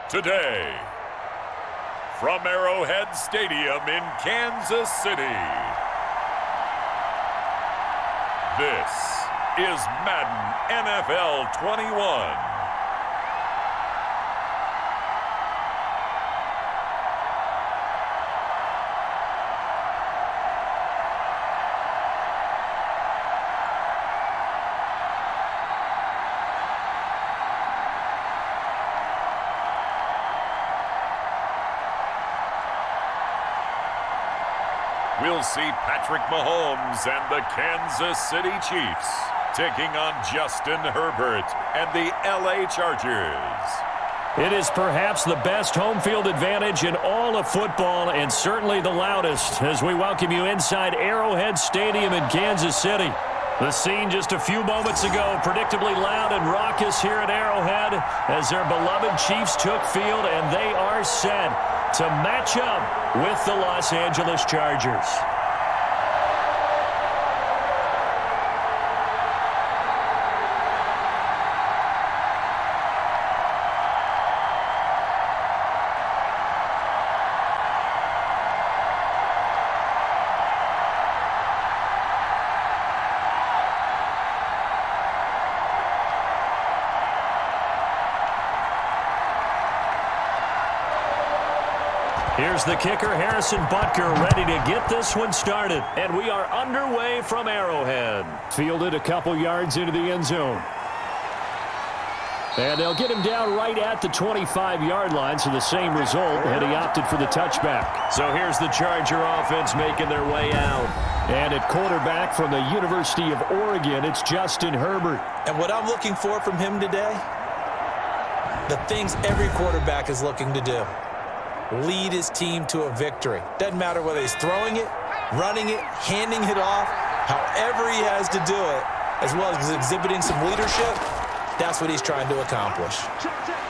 Today, from Arrowhead Stadium in Kansas City, this is Madden NFL 21. We'll see Patrick Mahomes and the Kansas City Chiefs taking on Justin Herbert and the LA Chargers. It is perhaps the best home field advantage in all of football, and certainly the loudest, as we welcome you inside Arrowhead Stadium in Kansas City. The scene just a few moments ago, predictably loud and raucous here at Arrowhead as their beloved Chiefs took field, and they are set to match up with the Los Angeles Chargers. Here's the kicker, Harrison Butker, ready to get this one started. And we are underway from Arrowhead. Fielded a couple yards into the end zone. And they'll get him down right at the 25-yard line, so the same result, and he opted for the touchback. So here's the Charger offense making their way out. And at quarterback from the University of Oregon, it's Justin Herbert. And what I'm looking for from him today, the things every quarterback is looking to do. Lead his team to a victory. Doesn't matter whether he's throwing it, running it, handing it off, however he has to do it, as well as exhibiting some leadership, that's what he's trying to accomplish.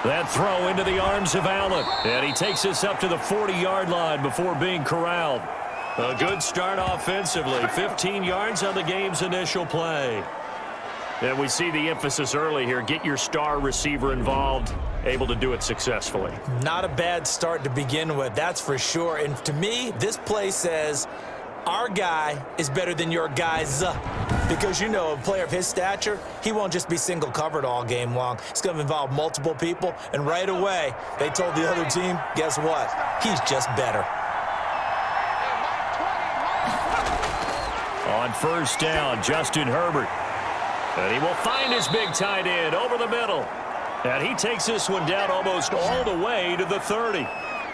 That throw into the arms of Allen, and he takes us up to the 40-yard line before being corralled. A good start offensively, 15 yards on the game's initial play. And we see the emphasis early here, get your star receiver involved, able to do it successfully. Not a bad start to begin with, that's for sure. And to me, this play says, our guy is better than your guys. Because, you know, a player of his stature, he won't just be single covered all game long. It's going to involve multiple people. And right away, they told the other team, guess what? He's just better. On first down, Justin Herbert. And he will find his big tight end over the middle. And he takes this one down almost all the way to the 30.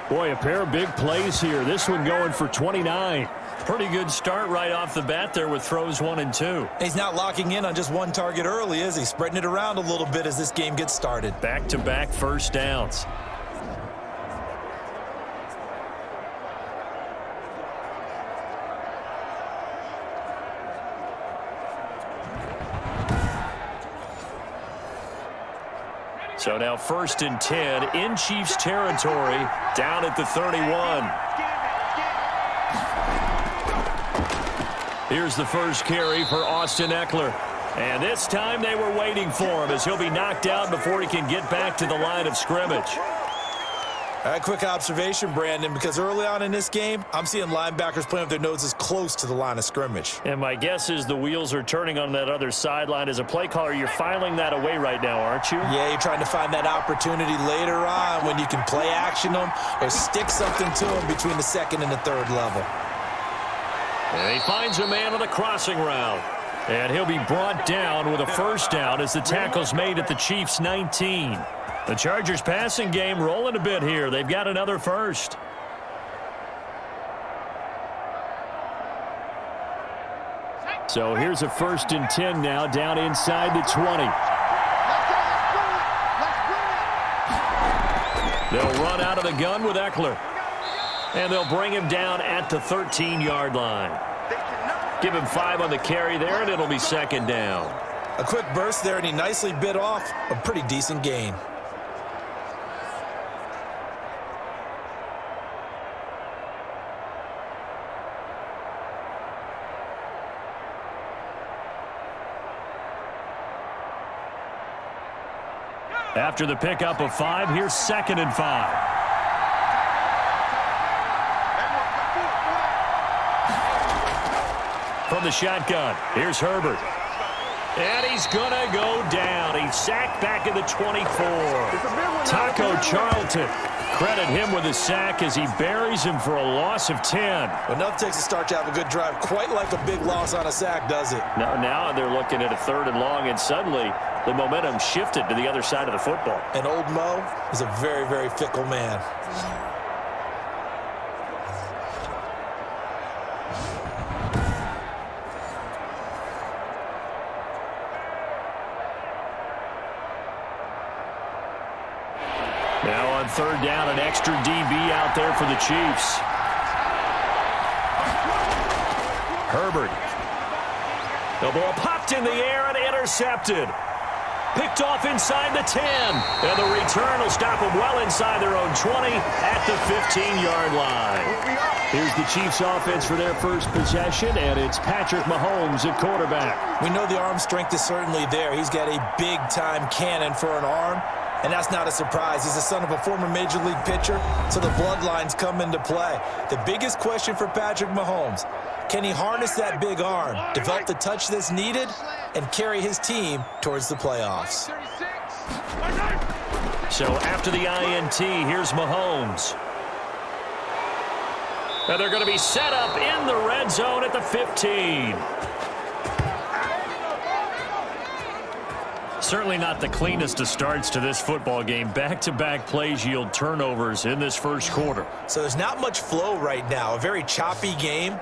Boy, a pair of big plays here. This one going for 29. Pretty good start right off the bat there with throws 1 and 2. He's not locking in on just one target early, is he? Spreading it around a little bit as this game gets started. Back-to-back first downs. So now 1st and 10 in Chiefs territory, down at the 31. Here's the first carry for Austin Eckler. And this time they were waiting for him as he'll be knocked out before he can get back to the line of scrimmage. Quick observation, Brandon, because early on in this game, I'm seeing linebackers playing with their noses close to the line of scrimmage. And my guess is the wheels are turning on that other sideline. As a play caller, you're filing that away right now, aren't you? Yeah, you're trying to find that opportunity later on when you can play action them or stick something to them between the 2nd and the 3rd level. And he finds a man on the crossing route. And he'll be brought down with a first down as the tackle's made at the Chiefs' 19. The Chargers passing game rolling a bit here. They've got another first. So here's a 1st and 10 now down inside the 20. They'll run out of the gun with Eckler. And they'll bring him down at the 13-yard line. Give him 5 on the carry there, and it'll be 2nd down. A quick burst there, and he nicely bit off a pretty decent gain. After the pickup of 5, here's 2nd and 5. From the shotgun, here's Herbert. And he's going to go down. He's sacked back at the 24. Taco Charlton. Credit him with a sack as he buries him for a loss of 10. Enough takes a start to have a good drive. Quite like a big loss on a sack, does it? Now they're looking at a 3rd and long, and suddenly the momentum shifted to the other side of the football. And old Mo is a very, very fickle man. Now on 3rd down, an extra DB out there for the Chiefs. Herbert. The ball popped in the air and intercepted. Picked off inside the 10. And the return will stop them well inside their own 20 at the 15-yard line. Here's the Chiefs offense for their first possession, and it's Patrick Mahomes at quarterback. We know the arm strength is certainly there. He's got a big-time cannon for an arm. And that's not a surprise. He's the son of a former Major League pitcher, so the bloodlines come into play. The biggest question for Patrick Mahomes, can he harness that big arm, develop the touch that's needed, and carry his team towards the playoffs? So after the INT, here's Mahomes. And they're going to be set up in the red zone at the 15. Certainly not the cleanest of starts to this football game. Back-to-back plays yield turnovers in this first quarter. So there's not much flow right now. A very choppy game.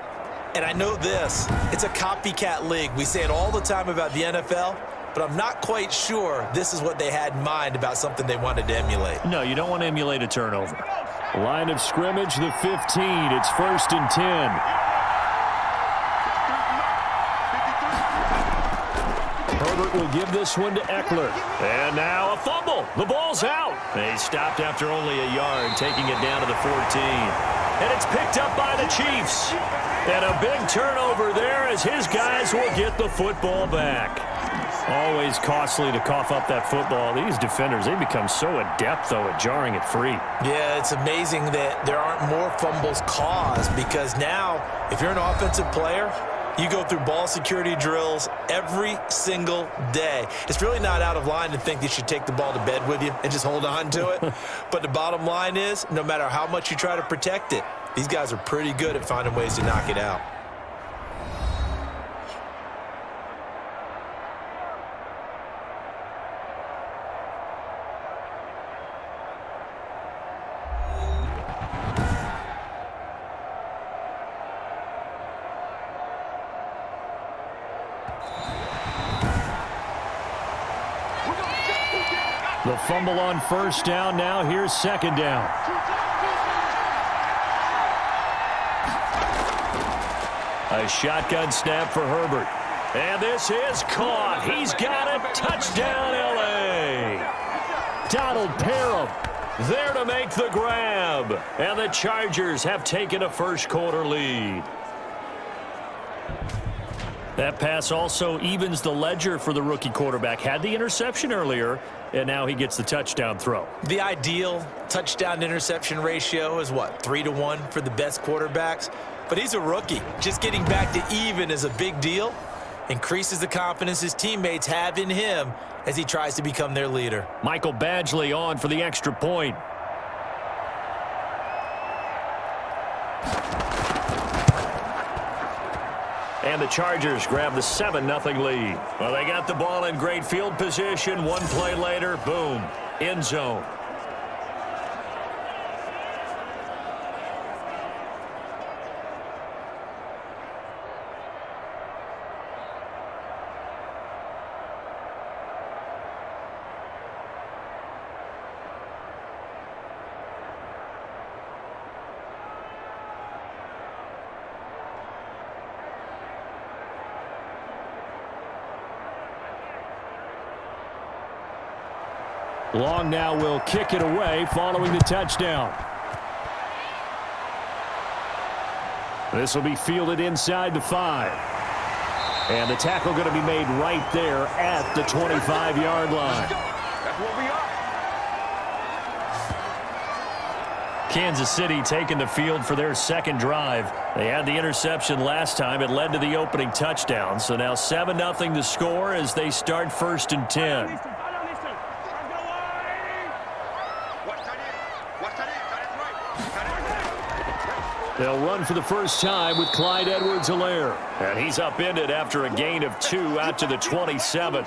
And I know this. It's a copycat league. We say it all the time about the NFL, but I'm not quite sure this is what they had in mind about something they wanted to emulate. No, you don't want to emulate a turnover. Line of scrimmage, the 15. It's 1st and 10. Herbert will give this one to Eckler. And now a fumble. The ball's out. They stopped after only a yard, taking it down to the 14. And it's picked up by the Chiefs. And a big turnover there as his guys will get the football back. Always costly to cough up that football. These defenders, they become so adept, though, at jarring it free. Yeah, it's amazing that there aren't more fumbles caused because now, if you're an offensive player, you go through ball security drills every single day. It's really not out of line to think you should take the ball to bed with you and just hold on to it. But the bottom line is, no matter how much you try to protect it, these guys are pretty good at finding ways to knock it out. The fumble on 1st down. Now here's 2nd down. A shotgun snap for Herbert. And this is caught. He's got it. Touchdown, L.A. Donald Parham there to make the grab. And the Chargers have taken a first-quarter lead. That pass also evens the ledger for the rookie quarterback. Had the interception earlier, and now he gets the touchdown throw. The ideal touchdown-interception ratio is, what, 3-to-1 for the best quarterbacks? But he's a rookie. Just getting back to even is a big deal. Increases the confidence his teammates have in him as he tries to become their leader. Michael Badgley on for the extra point. And the Chargers grab the 7-0 lead. Well, they got the ball in great field position. One play later, boom, end zone. Long now will kick it away following the touchdown. This will be fielded inside the 5. And the tackle going to be made right there at the 25-yard line. That's what we are. Kansas City taking the field for their second drive. They had the interception last time. It led to the opening touchdown. So now 7-0 to score as they start 1st and 10. They'll run for the first time with Clyde Edwards-Helaire. And he's upended after a gain of 2 out to the 27.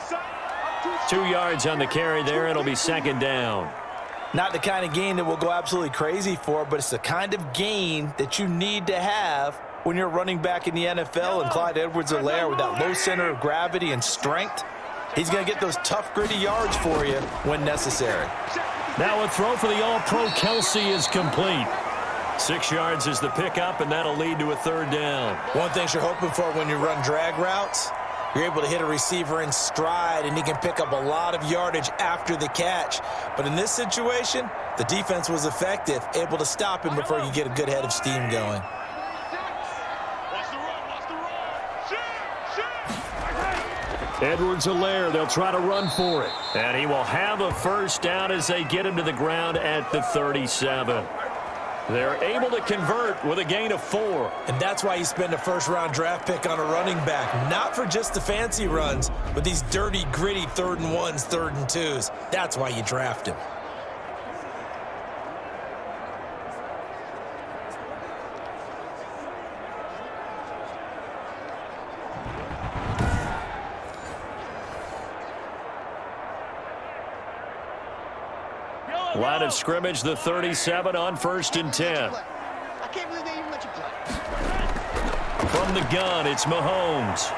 2 yards on the carry there. It'll be 2nd down. Not the kind of gain that we'll go absolutely crazy for, but it's the kind of gain that you need to have when you're running back in the NFL. And Clyde Edwards-Helaire, with that low center of gravity and strength, he's going to get those tough, gritty yards for you when necessary. Now a throw for the All-Pro Kelsey is complete. 6 yards is the pickup, and that'll lead to a 3rd down. One thing you're hoping for when you run drag routes, you're able to hit a receiver in stride, and he can pick up a lot of yardage after the catch. But in this situation, the defense was effective, able to stop him before you get a good head of steam going. Edwards-Helaire, they'll try to run for it. And he will have a 1st down as they get him to the ground at the 37. They're able to convert with a gain of 4. And that's why you spend a first-round draft pick on a running back. Not for just the fancy runs, but these dirty, gritty 3rd and 1s, 3rd and 2s. That's why you draft him. Line of scrimmage, the 37 on 1st and 10. I can't believe they even let you play. From the gun, it's Mahomes.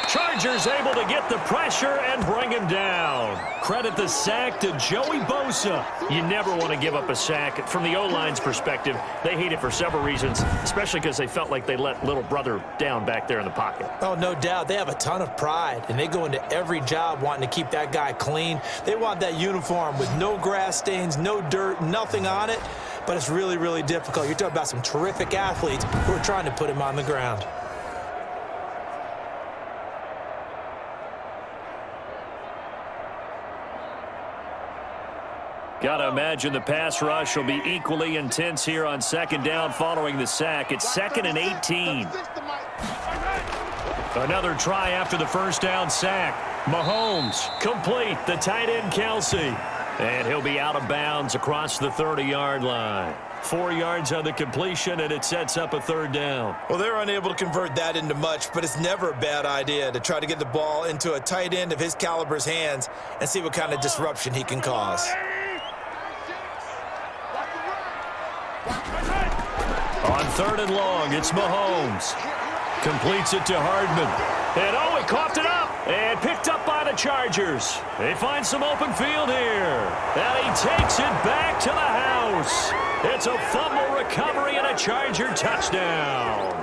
Chargers able to get the pressure and bring him down. Credit the sack to Joey Bosa. You never want to give up a sack. From the O-line's perspective, they hate it for several reasons, especially because they felt like they let little brother down back there in the pocket. Oh, no doubt. They have a ton of pride, and they go into every job wanting to keep that guy clean. They want that uniform with no grass stains, no dirt, nothing on it. But it's really, really difficult. You're talking about some terrific athletes who are trying to put him on the ground. Got to imagine the pass rush will be equally intense here on 2nd down following the sack. It's 2nd and 18. Another try after the 1st down sack. Mahomes complete, the tight end Kelsey. And he'll be out of bounds across the 30-yard line. 4 yards on the completion, and it sets up a 3rd down. Well, they're unable to convert that into much, but it's never a bad idea to try to get the ball into a tight end of his caliber's hands and see what kind of disruption he can cause. On 3rd and long, it's Mahomes. Completes it to Hardman. And oh, he coughed it up and picked up by the Chargers. They find some open field here. And he takes it back to the house. It's a fumble recovery and a Charger touchdown.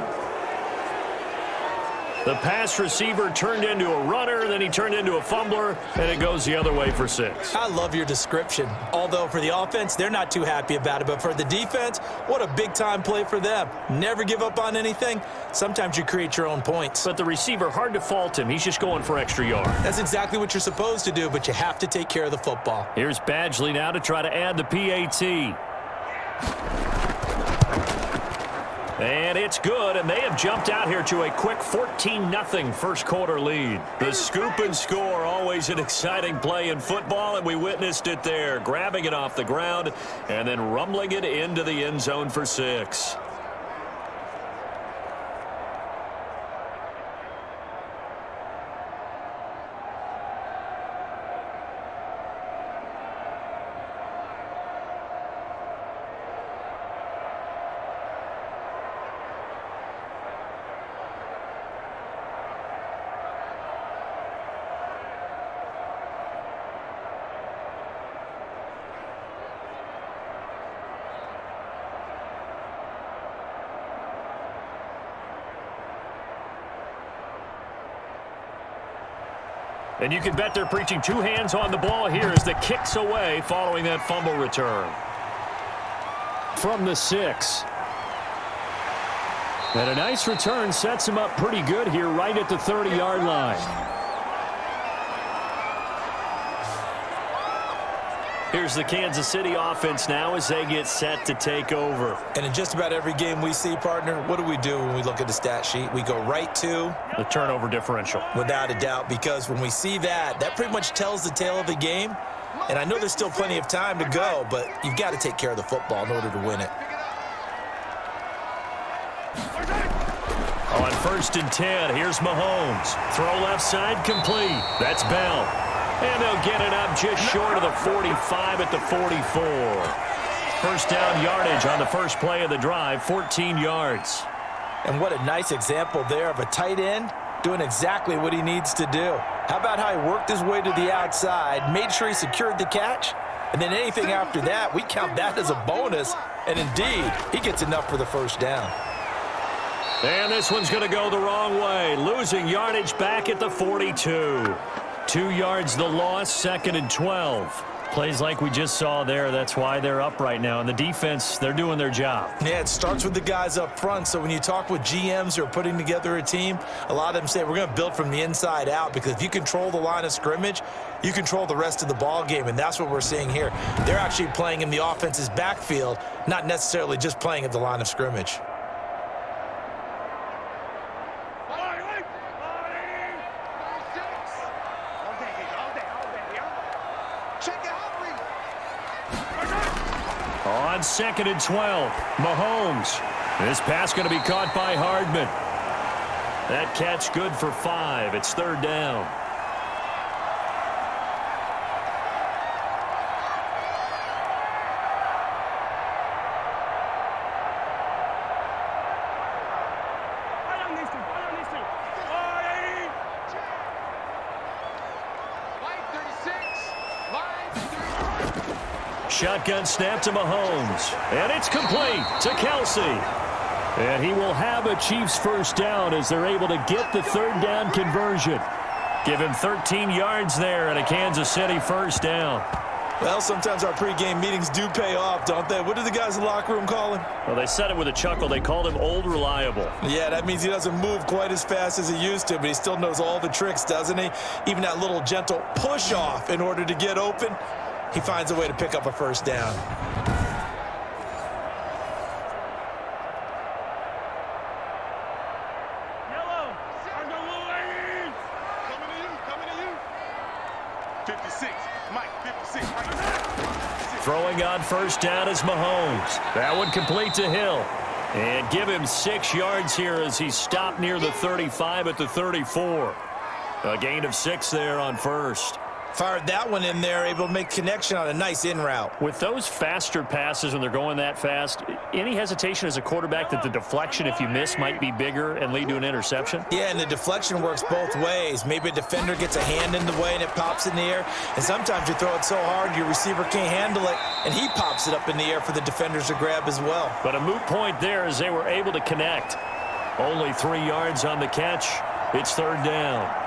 The pass receiver turned into a runner, then he turned into a fumbler, and it goes the other way for 6. I love your description. Although for the offense, they're not too happy about it. But for the defense, what a big-time play for them. Never give up on anything. Sometimes you create your own points. But the receiver, hard to fault him. He's just going for extra yard. That's exactly what you're supposed to do, but you have to take care of the football. Here's Badgley now to try to add the PAT. And it's good, and they have jumped out here to a quick 14-0 first-quarter lead. The scoop and score, always an exciting play in football, and we witnessed it there, grabbing it off the ground and then rumbling it into the end zone for 6. And you can bet they're preaching 2 hands on the ball here as the kick's away following that fumble return. From the 6. And a nice return sets him up pretty good here right at the 30-yard line. Here's the Kansas City offense now as they get set to take over. And in just about every game we see, partner, what do we do when we look at the stat sheet? We go right to the turnover differential. Without a doubt, because when we see that, that pretty much tells the tale of the game. And I know there's still plenty of time to go, but you've got to take care of the football in order to win it. On 1st and 10, here's Mahomes. Throw left side complete. That's Bell. And they'll get it up just short of the 45 at the 44. First down yardage on the first play of the drive, 14 yards. And what a nice example there of a tight end doing exactly what he needs to do. How about how he worked his way to the outside, made sure he secured the catch, and then anything after that, we count that as a bonus. And indeed, he gets enough for the first down. And this one's going to go the wrong way, losing yardage back at the 42. 2 yards the loss, 2nd and 12. Plays like we just saw there, that's why they're up right now. And the defense, they're doing their job. Yeah, it starts with the guys up front. So when you talk with GMs who are putting together a team, a lot of them say we're going to build from the inside out, because if you control the line of scrimmage, you control the rest of the ball game, and that's what we're seeing here. They're actually playing in the offense's backfield, not necessarily just playing at the line of scrimmage. On 2nd and 12, Mahomes. This pass going to be caught by Hardman. That catch good for 5. It's 3rd down. Shotgun snap to Mahomes. And it's complete to Kelsey. And he will have a Chiefs first down as they're able to get the 3rd down conversion. Give him 13 yards there and a Kansas City first down. Well, sometimes our pregame meetings do pay off, don't they? What do the guys in the locker room call him? Well, they said it with a chuckle. They called him Old Reliable. Yeah, that means he doesn't move quite as fast as he used to, but he still knows all the tricks, doesn't he? Even that little gentle push-off in order to get open. He finds a way to pick up a first down. Yellow. Coming to you. 56. Mike, 56. Throwing on first down is Mahomes. That one complete to Hill. And give him 6 yards here as he stopped near the 35 at the 34. A gain of 6 there on first. Fired that one in there, able to make connection on a nice in route. With those faster passes when they're going that fast, any hesitation as a quarterback that the deflection, if you miss, might be bigger and lead to an interception? Yeah, and the deflection works both ways. Maybe a defender gets a hand in the way and it pops in the air. And sometimes you throw it so hard your receiver can't handle it, and he pops it up in the air for the defenders to grab as well. But a moot point there as they were able to connect. Only 3 yards on the catch. It's 3rd down.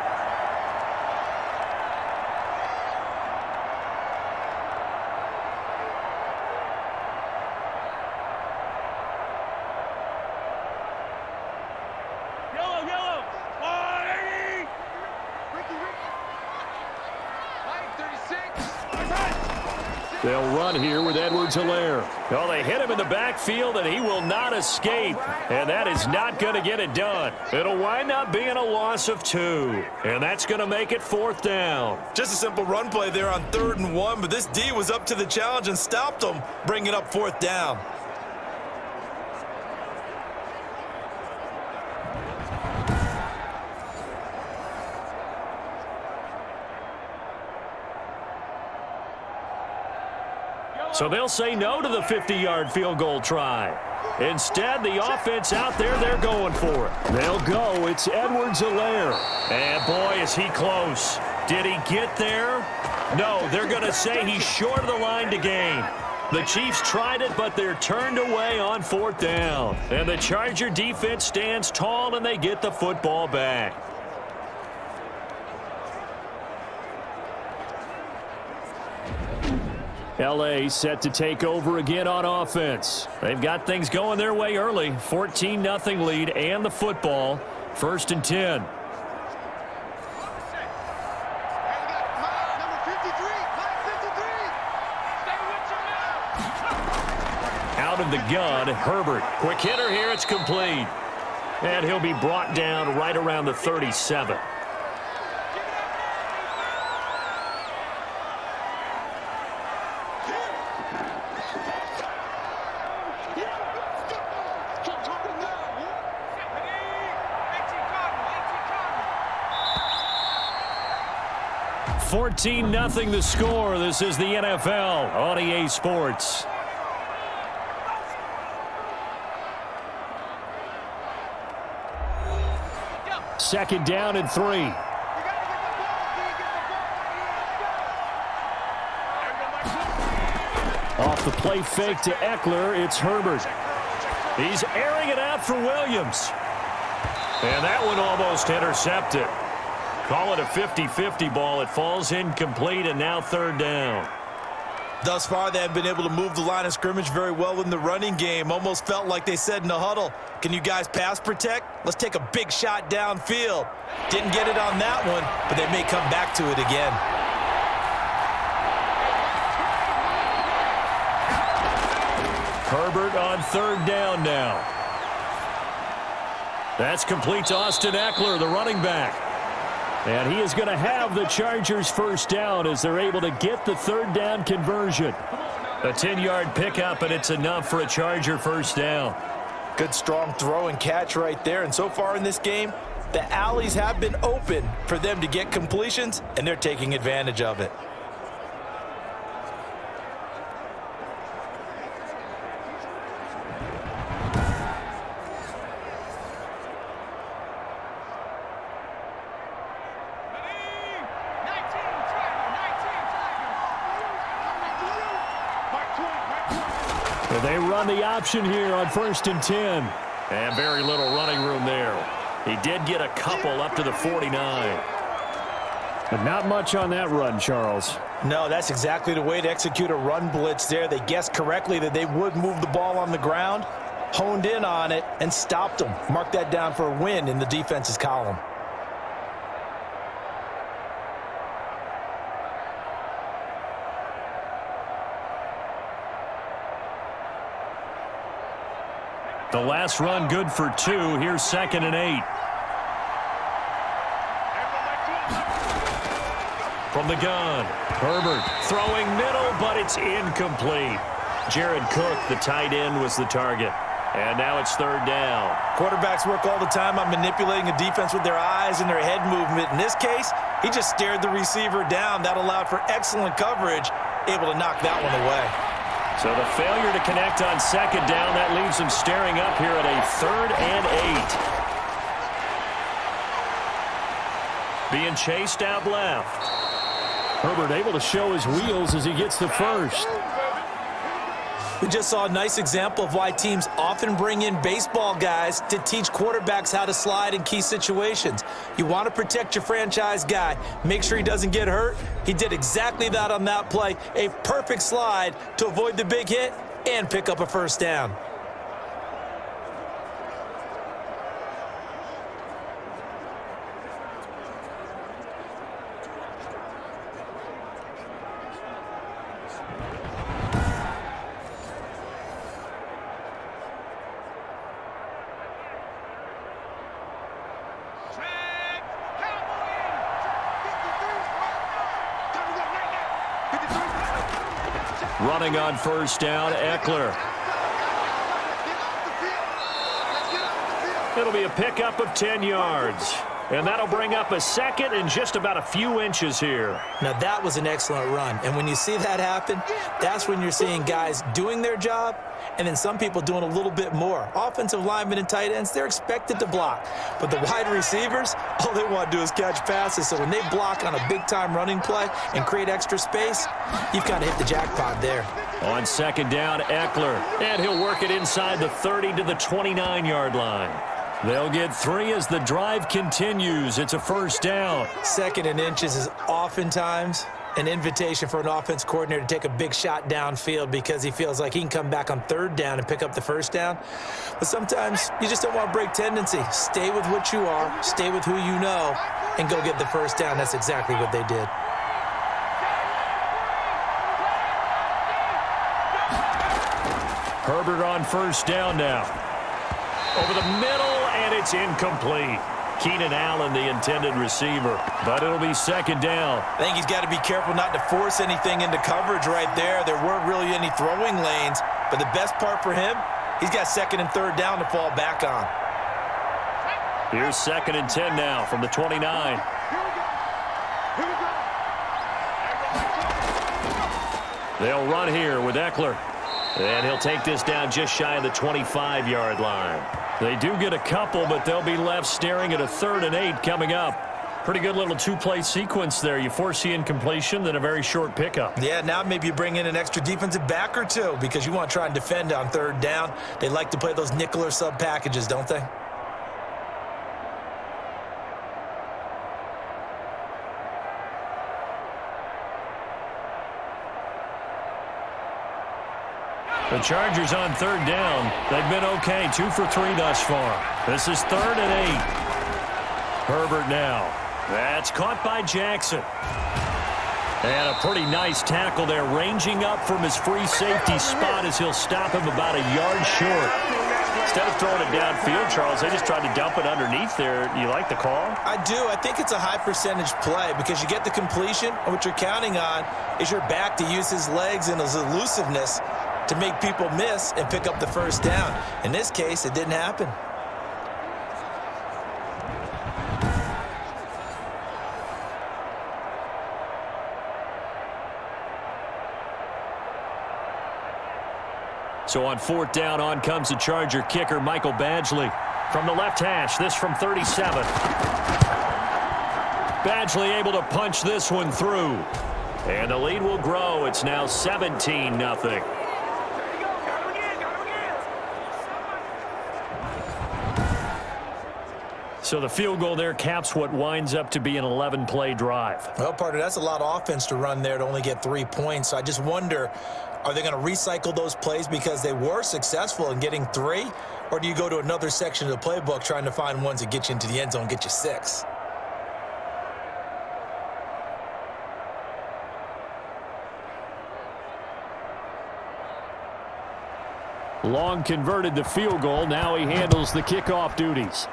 They'll run here with Edwards-Helaire. Well, they hit him in the backfield, and he will not escape. And that is not going to get it done. It'll wind up being a loss of 2. And that's going to make it 4th down. Just a simple run play there on 3rd and 1, but this D was up to the challenge and stopped them, bringing up 4th down. So they'll say no to the 50-yard field goal try. Instead, the offense out there, they're going for it. They'll go. It's Edwards-Helaire. And, boy, is he close. Did he get there? No, they're going to say he's short of the line to gain. The Chiefs tried it, but they're turned away on 4th down. And the Charger defense stands tall, and they get the football back. L.A. set to take over again on offense. They've got things going their way early. 14-0 lead and the football. 1st and 10. out of the gun. Herbert, quick hitter here. It's complete. And he'll be brought down right around the 37. $14-0 the score. This is the NFL on EA Sports. Second down and 3. Off the play fake to Eckler, it's Herbert. He's airing it out for Williams. And that one almost intercepted. Call it a 50-50 ball. It falls incomplete, and now third down. Thus far, they have been able to move the line of scrimmage very well in the running game. Almost felt like they said in the huddle, can you guys pass protect? Let's take a big shot downfield. Didn't get it on that one, but they may come back to it again. Herbert on third down now. That's complete to Austin Eckler, the running back. And he is going to have the Chargers first down as they're able to get the third down conversion. A 10-yard pickup, and it's enough for a Charger first down. Good, strong throw and catch right there. And so far in this game, the alleys have been open for them to get completions, and they're taking advantage of it. They run the option here on 1st and 10. And very little running room there. He did get a couple up to the 49. But not much on that run, Charles. No, that's exactly the way to execute a run blitz there. They guessed correctly that they would move the ball on the ground, honed in on it, and stopped them. Mark that down for a win in the defense's column. The last run good for 2. Here's 2nd and 8. From the gun, Herbert throwing middle, but it's incomplete. Jared Cook, the tight end, was the target. And now it's third down. Quarterbacks work all the time on manipulating a defense with their eyes and their head movement. In this case, he just stared the receiver down. That allowed for excellent coverage, able to knock that one away. So the failure to connect on second down, that leaves them staring up here at a 3rd and 8. Being chased out left. Herbert able to show his wheels as he gets the first. We just saw a nice example of why teams often bring in baseball guys to teach quarterbacks how to slide in key situations. You want to protect your franchise guy. Make sure he doesn't get hurt. He did exactly that on that play. A perfect slide to avoid the big hit and pick up a first down. Running on first down, Eckler. It'll be a pickup of 10 yards. And that'll bring up a second and just about a few inches here. Now, that was an excellent run. And when you see that happen, that's when you're seeing guys doing their job and then some people doing a little bit more. Offensive linemen and tight ends, they're expected to block. But the wide receivers, all they want to do is catch passes. So when they block on a big-time running play and create extra space, you've kind of hit the jackpot there. On second down, Eckler. And he'll work it inside the 30 to the 29-yard line. They'll get 3 as the drive continues. It's a first down. 2nd and inches is oftentimes an invitation for an offense coordinator to take a big shot downfield because he feels like he can come back on 3rd down and pick up the first down. But sometimes you just don't want to break tendency. Stay with what you are, stay with who you know, and go get the first down. That's exactly what they did. Herbert on first down now. Over the middle, and it's incomplete. Keenan Allen, the intended receiver, but it'll be second down. I think he's got to be careful not to force anything into coverage right there. There weren't really any throwing lanes, but the best part for him, he's got second and third down to fall back on. Here's second and 10 now from the 29. They'll run here with Eckler. And he'll take this down just shy of the 25-yard line. They do get a couple, but they'll be left staring at a 3rd and 8 coming up. Pretty good little two-play sequence there. You force the incompletion, then a very short pickup. Yeah, now maybe you bring in an extra defensive back or two because you want to try and defend on 3rd down. They like to play those nickel or sub packages, don't they? The Chargers on 3rd down. They've been okay, 2 for 3 thus far. This is 3rd and 8. Herbert now. That's caught by Jackson. And a pretty nice tackle there, ranging up from his free safety spot as he'll stop him about a yard short. Instead of throwing it downfield, Charles, they just tried to dump it underneath there. You like the call? I do. I think it's a high percentage play because you get the completion, and what you're counting on is your back to use his legs and his elusiveness to make people miss and pick up the first down. In this case, it didn't happen. So on 4th down, on comes the Charger kicker, Michael Badgley. From the left hash, this from 37. Badgley able to punch this one through. And the lead will grow. It's now 17-0. So the field goal there caps what winds up to be an 11-play drive. Well, partner, that's a lot of offense to run there to only get 3 points. So I just wonder, are they going to recycle those plays because they were successful in getting 3? Or do you go to another section of the playbook trying to find ones that get you into the end zone and get you 6? Long converted the field goal. Now he handles the kickoff duties.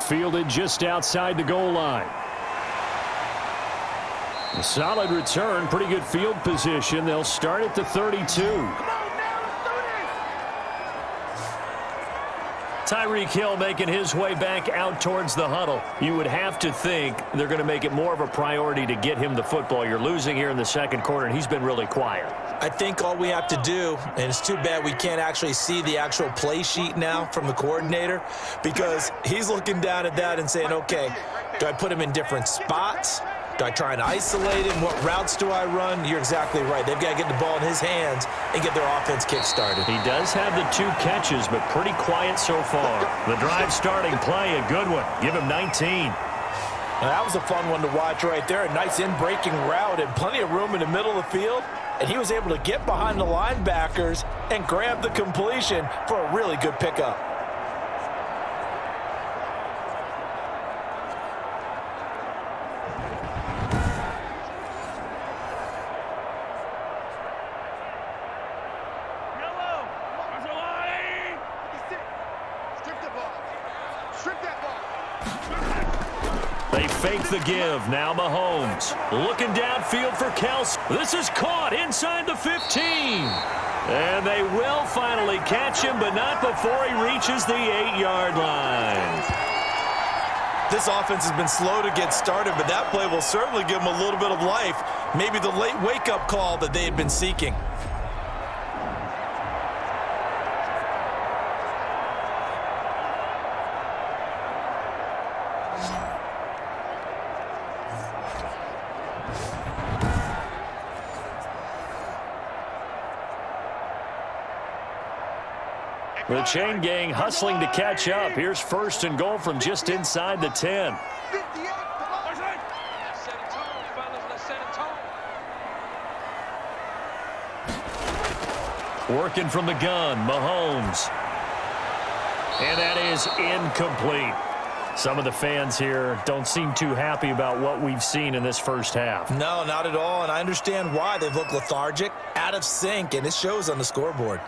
Fielded just outside the goal line. A solid return, pretty good field position. They'll start at the 32. Tyreek Hill making his way back out towards the huddle. You would have to think they're going to make it more of a priority to get him the football. You're losing here in the second quarter, and he's been really quiet. I think all we have to do, and it's too bad we can't actually see the actual play sheet now from the coordinator, because he's looking down at that and saying, okay, do I put him in different spots? Do I try and isolate him? What routes do I run? You're exactly right. They've got to get the ball in his hands and get their offense kick-started. He does have the 2 catches, but pretty quiet so far. The drive starting play, a good one. Give him 19. Now, that was a fun one to watch right there. A nice in-breaking route and plenty of room in the middle of the field. And he was able to get behind the linebackers and grab the completion for a really good pickup. They fake the give. Now Mahomes looking downfield for Kelsey. This is caught inside the 15. And they will finally catch him, but not before he reaches the 8-yard line. This offense has been slow to get started, but that play will certainly give them a little bit of life. Maybe the late wake-up call that they had been seeking. The chain gang hustling to catch up. Here's 1st and goal from just inside the 10. Working from the gun, Mahomes. And that is incomplete. Some of the fans here don't seem too happy about what we've seen in this first half. No, not at all, and I understand why. They've looked lethargic, out of sync, and it shows on the scoreboard.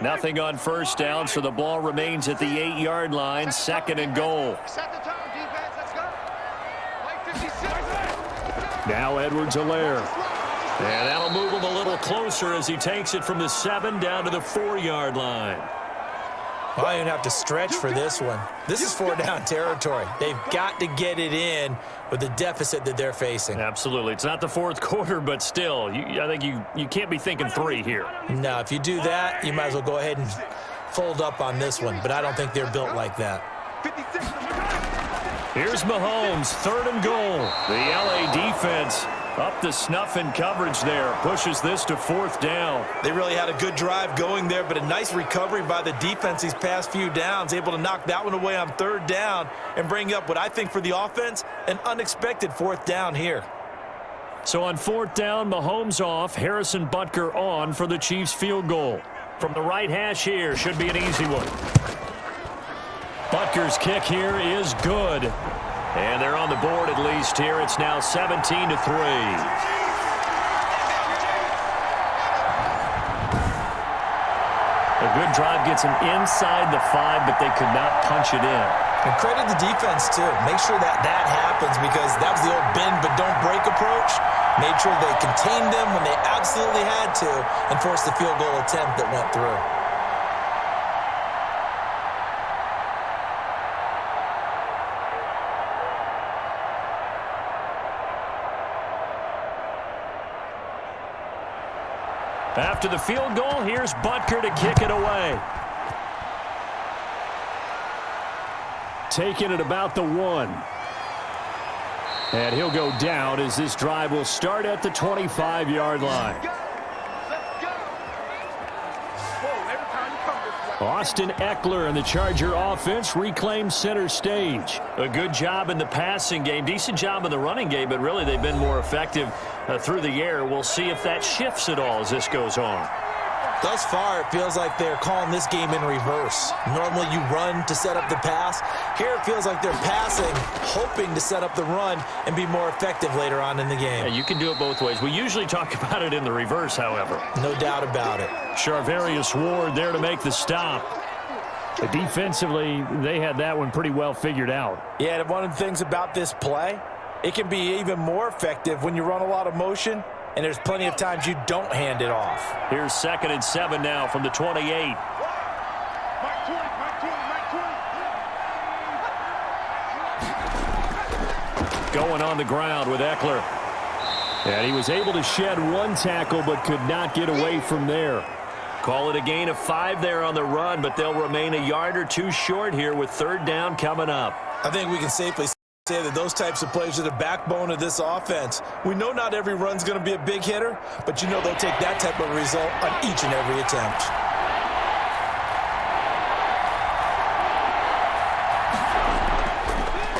Nothing on first down, so the ball remains at the 8-yard line, 2nd and goal. Set the tone, defense. Let's go. Play 56. Now Edwards-Helaire. And that'll move him a little closer as he takes it from the 7 down to the 4-yard line. Well, I don't have to stretch for this one. This is 4-down territory. They've got to get it in with the deficit that they're facing. Absolutely. It's not the fourth quarter, but still, I think you can't be thinking 3 here. No, if you do that, you might as well go ahead and fold up on this one, but I don't think they're built like that. Here's Mahomes, 3rd and goal. The LA defense up to snuff in coverage there. Pushes this to 4th down. They really had a good drive going there, but a nice recovery by the defense these past few downs, able to knock that one away on 3rd down and bring up what I think for the offense, an unexpected 4th down here. So on 4th down, Mahomes off, Harrison Butker on for the Chiefs field goal. From the right hash here, should be an easy one. Butker's kick here is good. And they're on the board at least here. It's now 17-3. A good drive gets them inside the 5, but they could not punch it in. And credit the defense, too. Make sure that happens because that was the old bend but don't break approach. Made sure they contained them when they absolutely had to and forced the field goal attempt that went through. After the field goal, here's Butker to kick it away. Taking it about the 1. And he'll go down as this drive will start at the 25-yard line. Austin Eckler and the Charger offense reclaim center stage. A good job in the passing game, decent job in the running game, but really they've been more effective through the air. We'll see if that shifts at all as this goes on. Thus far, it feels like they're calling this game in reverse. Normally you run to set up the pass. Here it feels like they're passing, hoping to set up the run and be more effective later on in the game. Yeah, you can do it both ways. We usually talk about it in the reverse, however. No doubt about it. Charvarius Ward there to make the stop. Defensively, they had that one pretty well figured out. Yeah, and one of the things about this play, it can be even more effective when you run a lot of motion, and there's plenty of times you don't hand it off. Here's 2nd and 7 now from the 28. Going on the ground with Eckler. And he was able to shed 1 tackle but could not get away from there. Call it a gain of 5 there on the run, but they'll remain a yard or 2 short here with 3rd down coming up. I think we can safely say that those types of plays are the backbone of this offense. We know not every run's going to be a big hitter, but you know they'll take that type of result on each and every attempt.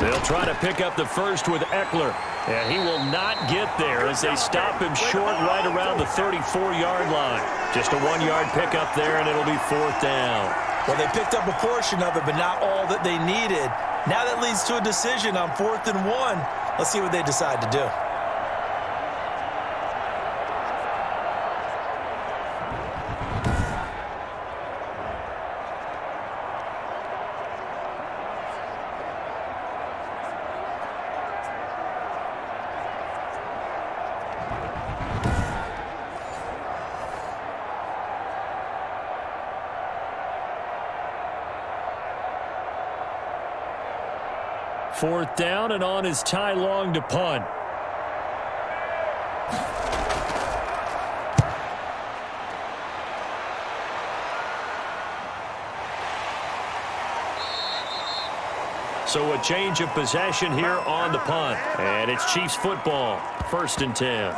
They'll try to pick up the first with Eckler, and he will not get there as they stop him short right around the 34-yard line. Just a 1-yard pickup there, and it'll be 4th down. Well, they picked up a portion of it, but not all that they needed. Now that leads to a decision on 4th and 1. Let's see what they decide to do. Fourth down, and on is Ty Long to punt. So a change of possession here on the punt. And it's Chiefs football, 1st and 10.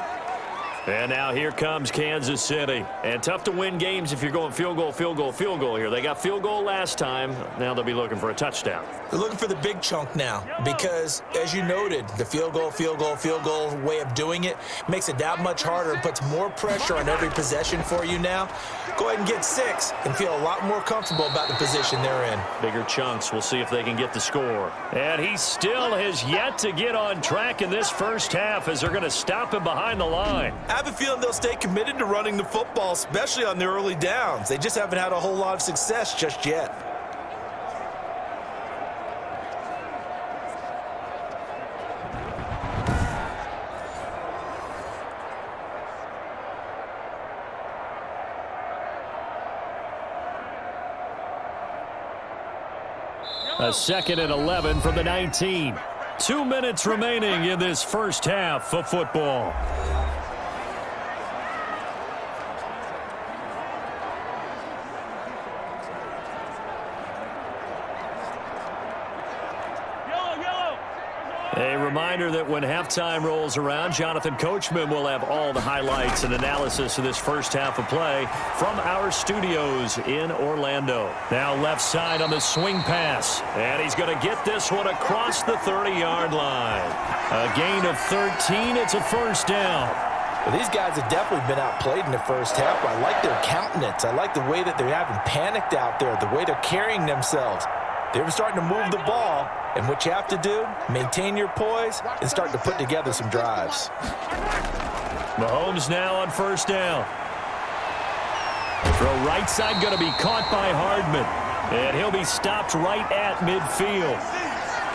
And now here comes Kansas City. And tough to win games if you're going field goal, field goal, field goal here. They got field goal last time. Now they'll be looking for a touchdown. They're looking for the big chunk now because, as you noted, the field goal way of doing it makes it that much harder and puts more pressure on every possession for you now. Go ahead and get 6 and feel a lot more comfortable about the position they're in. Bigger chunks. We'll see if they can get the score. And he still has yet to get on track in this first half as they're going to stop him behind the line. I have a feeling they'll stay committed to running the football, especially on the early downs. They just haven't had a whole lot of success just yet. A 2nd and 11 from the 19. 2 minutes remaining in this first half of football. A reminder that when halftime rolls around, Jonathan Coachman will have all the highlights and analysis of this first half of play from our studios in Orlando. Now left side on the swing pass, and he's going to get this one across the 30-yard line. A gain of 13. It's a first down. Well, these guys have definitely been outplayed in the first half. I like their countenance. I like the way that they're having panicked out there, the way they're carrying themselves. They were starting to move the ball, and what you have to do, maintain your poise and start to put together some drives. Mahomes now on first down. Throw right side going to be caught by Hardman, and he'll be stopped right at midfield.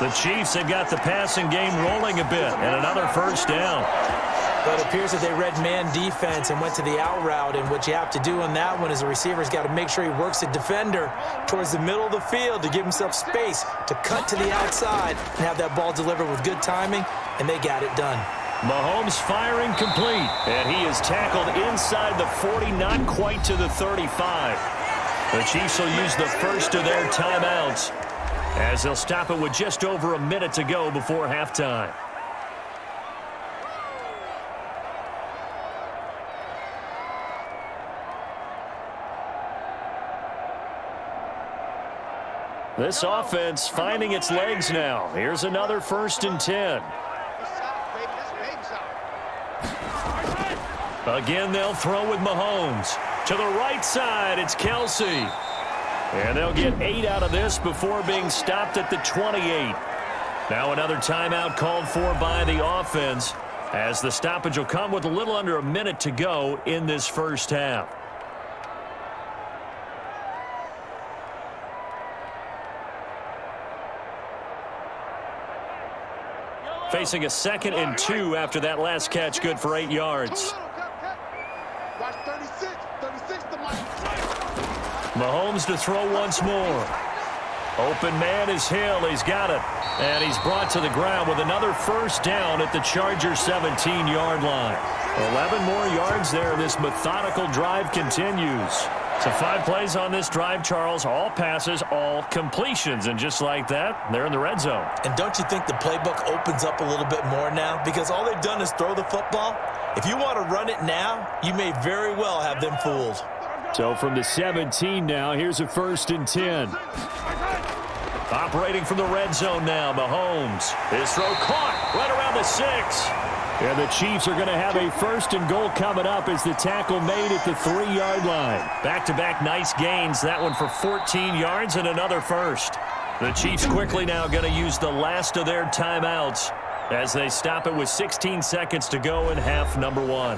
The Chiefs have got the passing game rolling a bit, and another first down. But it appears that they read man defense and went to the out route, and what you have to do on that one is the receiver's got to make sure he works the defender towards the middle of the field to give himself space to cut to the outside and have that ball delivered with good timing, and they got it done. Mahomes firing complete, and he is tackled inside the 40, not quite to the 35. The Chiefs will use the first of their timeouts as they'll stop it with just over a minute to go before halftime. This offense finding its legs now. Here's another 1st and 10. Again, they'll throw with Mahomes. To the right side, it's Kelsey. And they'll get 8 out of this before being stopped at the 28. Now another timeout called for by the offense as the stoppage will come with a little under a minute to go in this first half. Facing a 2nd and 2 after that last catch, good for 8 yards. Watch 36 to Mahomes to throw once more. Open man is Hill. He's got it. And he's brought to the ground with another first down at the Chargers' 17-yard line. 11 more yards there. This methodical drive continues. So 5 plays on this drive, Charles. All passes, all completions. And just like that, they're in the red zone. And don't you think the playbook opens up a little bit more now? Because all they've done is throw the football. If you want to run it now, you may very well have them fooled. So from the 17 now, here's a 1st and 10. Operating from the red zone now, Mahomes. His throw caught right around the 6. And the Chiefs are going to have a 1st and goal coming up as the tackle made at the 3-yard line. Back-to-back nice gains. That one for 14 yards and another first. The Chiefs quickly now going to use the last of their timeouts as they stop it with 16 seconds to go in half number 1.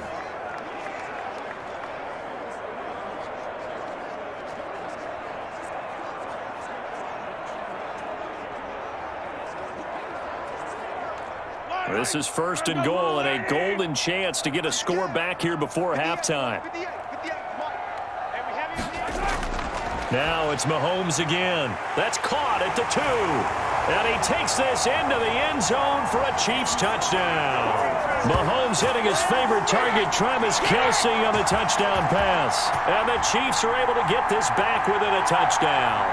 This is 1st and goal and a golden chance to get a score back here before halftime. Now it's Mahomes again. That's caught at the 2. And he takes this into the end zone for a Chiefs touchdown. Mahomes hitting his favorite target, Travis Kelce, on the touchdown pass. And the Chiefs are able to get this back within a touchdown.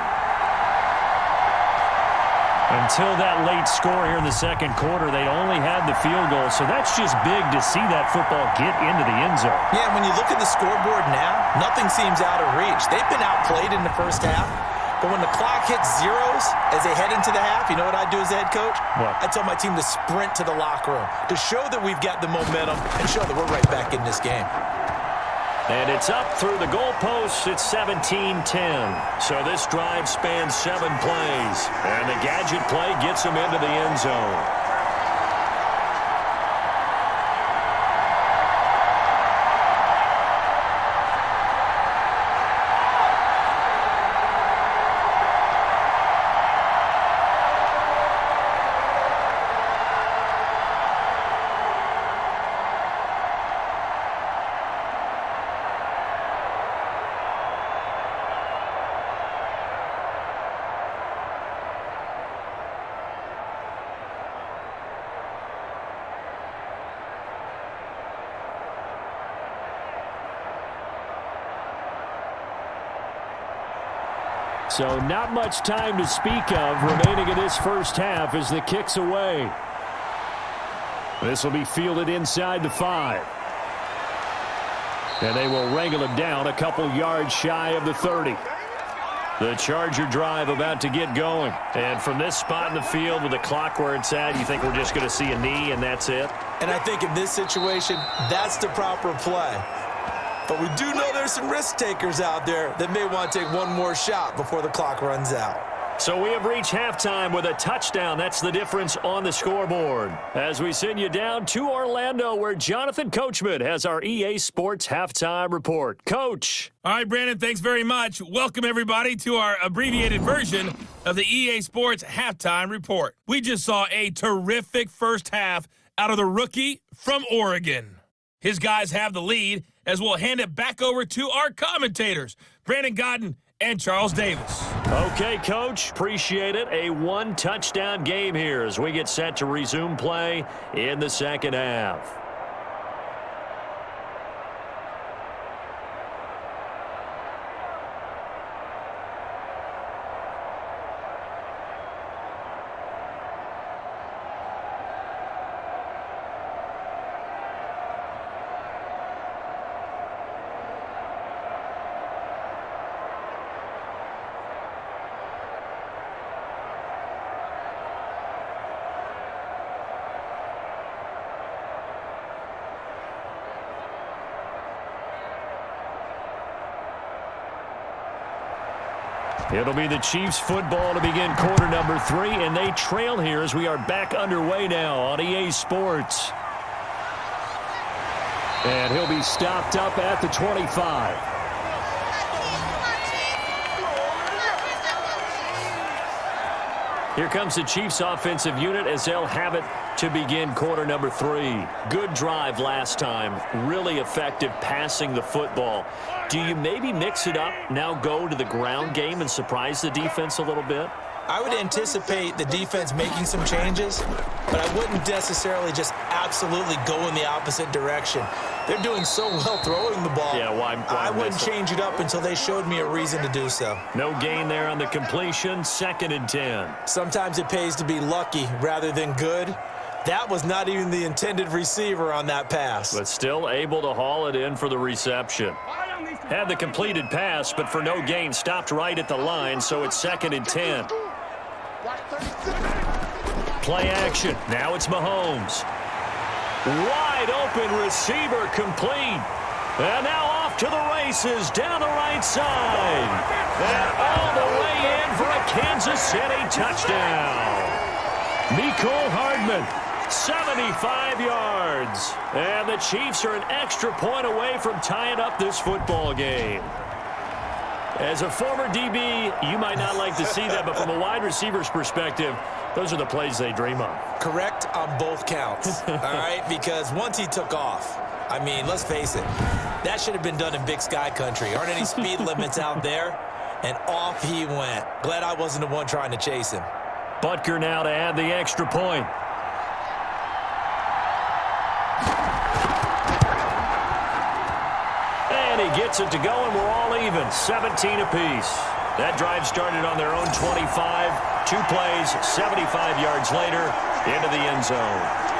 Until that late score here in the second quarter, they only had the field goal, so that's just big to see that football get into the end zone. Yeah, when you look at the scoreboard now, nothing seems out of reach. They've been outplayed in the first half, but when the clock hits zeros as they head into the half, you know what I do as a head coach? What? I tell my team to sprint to the locker room to show that we've got the momentum and show that we're right back in this game. And it's up through the goalposts. It's 17-10. So this drive spans 7 plays. And the gadget play gets them into the end zone. So not much time to speak of remaining in this first half as the kick's away. This will be fielded inside the 5. And they will wrangle him down a couple yards shy of the 30. The Charger drive about to get going. And from this spot in the field with the clock where it's at, you think we're just going to see a knee and that's it? And I think in this situation, that's the proper play. But we do know there's some risk takers out there that may want to take one more shot before the clock runs out. So we have reached halftime with a touchdown. That's the difference on the scoreboard. As we send you down to Orlando, where Jonathan Coachman has our EA Sports Halftime Report. Coach. All right, Brandon, thanks very much. Welcome, everybody, to our abbreviated version of the EA Sports Halftime Report. We just saw a terrific first half out of the rookie from Oregon. His guys have the lead, as we'll hand it back over to our commentators, Brandon Godden and Charles Davis. Okay, Coach, appreciate it. A one-touchdown game here as we get set to resume play in the second half. It'll be the Chiefs football to begin quarter number 3, and they trail here as we are back underway now on EA Sports. And he'll be stopped up at the 25. Here comes the Chiefs offensive unit as they'll have it to begin quarter number 3. Good drive last time. Really effective passing the football. Do you maybe mix it up, now go to the ground game and surprise the defense a little bit? I would anticipate the defense making some changes, but I wouldn't necessarily just absolutely go in the opposite direction. They're doing so well throwing the ball. Yeah, why I wouldn't change it up until they showed me a reason to do so. No gain there on the completion, 2nd and 10. Sometimes it pays to be lucky rather than good. That was not even the intended receiver on that pass. But still able to haul it in for the reception. Had the completed pass, but for no gain, stopped right at the line, so it's 2nd and 10. Play action. Now it's Mahomes. Wide open receiver complete. And now off to the races down the right side. And all the way in for a Kansas City touchdown. Mecole Hardman, 75 yards. And the Chiefs are an extra point away from tying up this football game. As a former DB, you might not like to see that, but from a wide receiver's perspective, those are the plays they dream of. Correct on both counts, all right? Because once he took off, I mean, let's face it, that should have been done in Big Sky country. Aren't any speed limits out there? And off he went. Glad I wasn't the one trying to chase him. Butker now to add the extra point. And he gets it to go, and we're all even, 17 apiece. That drive started on their own 25. 2 plays, 75 yards later, into the end zone.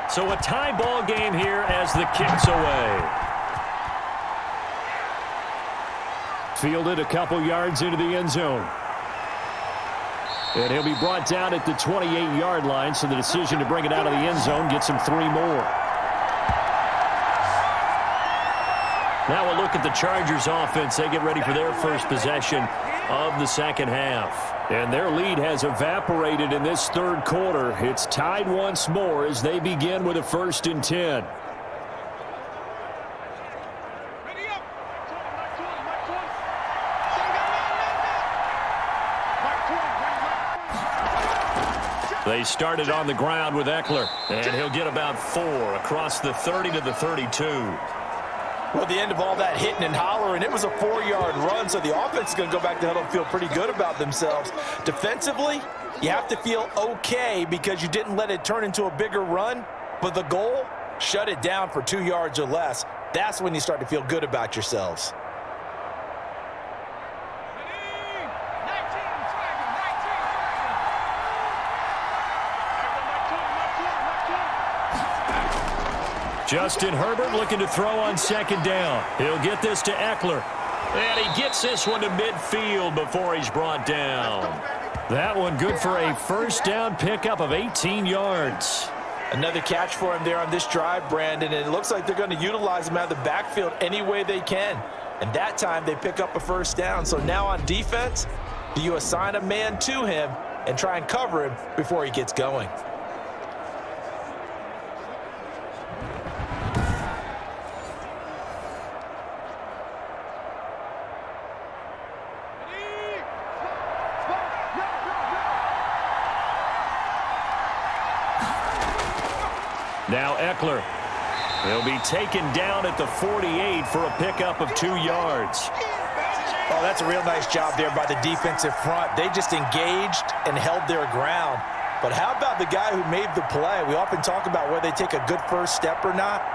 So a tie ball game here as the kick's away. Fielded a couple yards into the end zone. And he'll be brought down at the 28-yard line, so the decision to bring it out of the end zone gets him 3 more. Now we'll look at the Chargers offense. They get ready for their first possession of the second half. And their lead has evaporated in this third quarter. It's tied once more as they begin with a 1st and 10. They started on the ground with Eckler, and he'll get about 4 across the 30 to the 32. Well, at the end of all that hitting and hollering, it was a 4-yard run, so the offense is going to go back to huddle and feel pretty good about themselves. Defensively, you have to feel okay because you didn't let it turn into a bigger run, but the goal, shut it down for 2 yards or less. That's when you start to feel good about yourselves. Justin Herbert looking to throw on 2nd down. He'll get this to Eckler. And he gets this one to midfield before he's brought down. That one good for a 1st down pickup of 18 yards. Another catch for him there on this drive, Brandon, and it looks like they're going to utilize him out of the backfield any way they can. And that time they pick up a 1st down. So now on defense, do you assign a man to him and try and cover him before he gets going? Now Eckler. He'll be taken down at the 48 for a pickup of 2 yards. Oh, that's a real nice job there by the defensive front. They just engaged and held their ground. But how about the guy who made the play? We often talk about whether they take a good first step or not.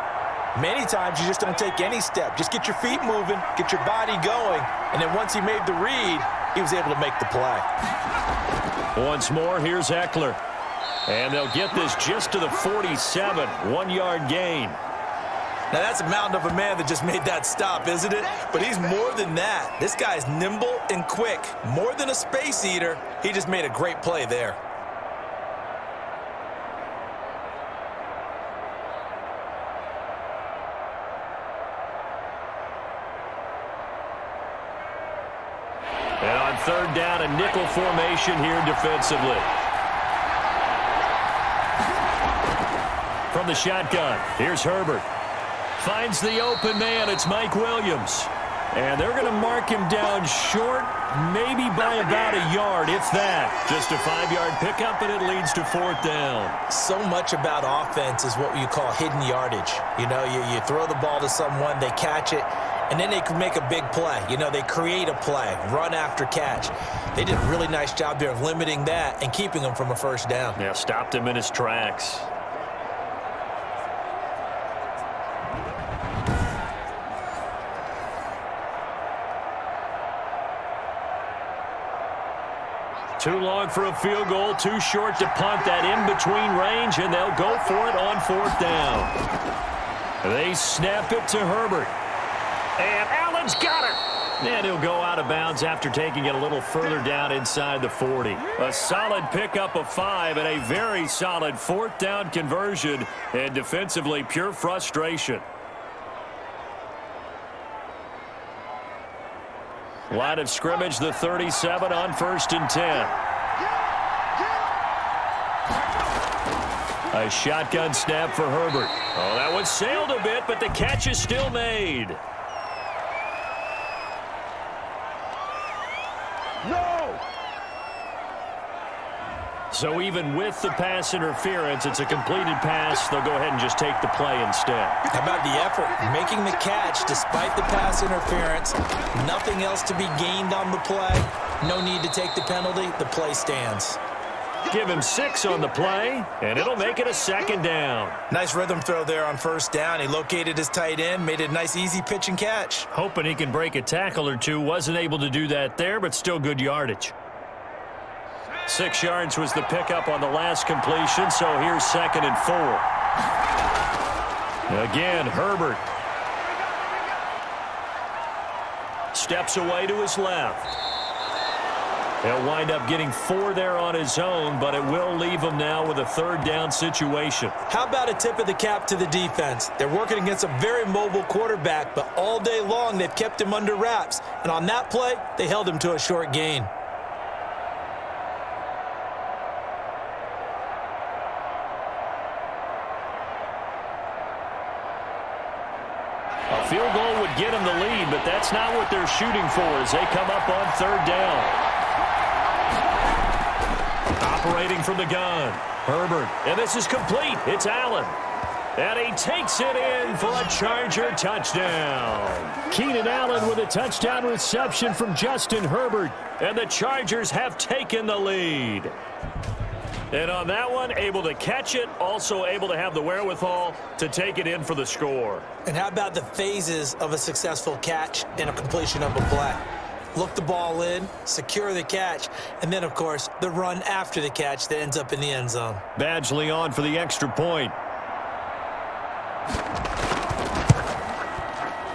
Many times you just don't take any step. Just get your feet moving, get your body going, and then once he made the read, he was able to make the play. Once more, here's Eckler. And they'll get this just to the 47, 1-yard gain. Now, that's a mountain of a man that just made that stop, isn't it? But he's more than that. This guy's nimble and quick. More than a space eater, he just made a great play there. And on 3rd down, a nickel formation here defensively. From the shotgun, here's Herbert. Finds the open man. It's Mike Williams. And they're going to mark him down short, maybe by about a yard, if that. Just a 5-yard pickup, and it leads to 4th down. So much about offense is what you call hidden yardage. You know, you throw the ball to someone, they catch it, and then they can make a big play. You know, they create a play, run after catch. They did a really nice job there of limiting that and keeping him from a 1st down. Yeah, stopped him in his tracks. Too long for a field goal, too short to punt. That in-between range, and they'll go for it on 4th down. They snap it to Herbert. And Allen's got it. And he'll go out of bounds after taking it a little further down inside the 40. A solid pickup of 5 and a very solid 4th down conversion. And defensively, pure frustration. Line of scrimmage, the 37 on 1st and 10. A shotgun snap for Herbert. Oh, that one sailed a bit, but the catch is still made. So even with the pass interference, it's a completed pass. They'll go ahead and just take the play instead. How about the effort? Making the catch despite the pass interference. Nothing else to be gained on the play. No need to take the penalty. The play stands. Give him 6 on the play, and it'll make it a 2nd down. Nice rhythm throw there on 1st down. He located his tight end, made it a nice, easy pitch and catch. Hoping he can break a tackle or two. Wasn't able to do that there, but still good yardage. 6 yards was the pickup on the last completion, so here's 2nd and 4. Again, Herbert. Steps away to his left. He'll wind up getting 4 there on his own, but it will leave him now with a 3rd down situation. How about a tip of the cap to the defense? They're working against a very mobile quarterback, but all day long they've kept him under wraps. And on that play, they held him to a short gain. A field goal would get him the lead, but that's not what they're shooting for as they come up on 3rd down. Operating from the gun, Herbert, and this is complete. It's Allen, and he takes it in for a Charger touchdown. Keenan Allen with a touchdown reception from Justin Herbert, and the Chargers have taken the lead. And on that one, able to catch it, also able to have the wherewithal to take it in for the score. And how about the phases of a successful catch and a completion of a play? Look the ball in, secure the catch, and then, of course, the run after the catch that ends up in the end zone. Badgley on for the extra point.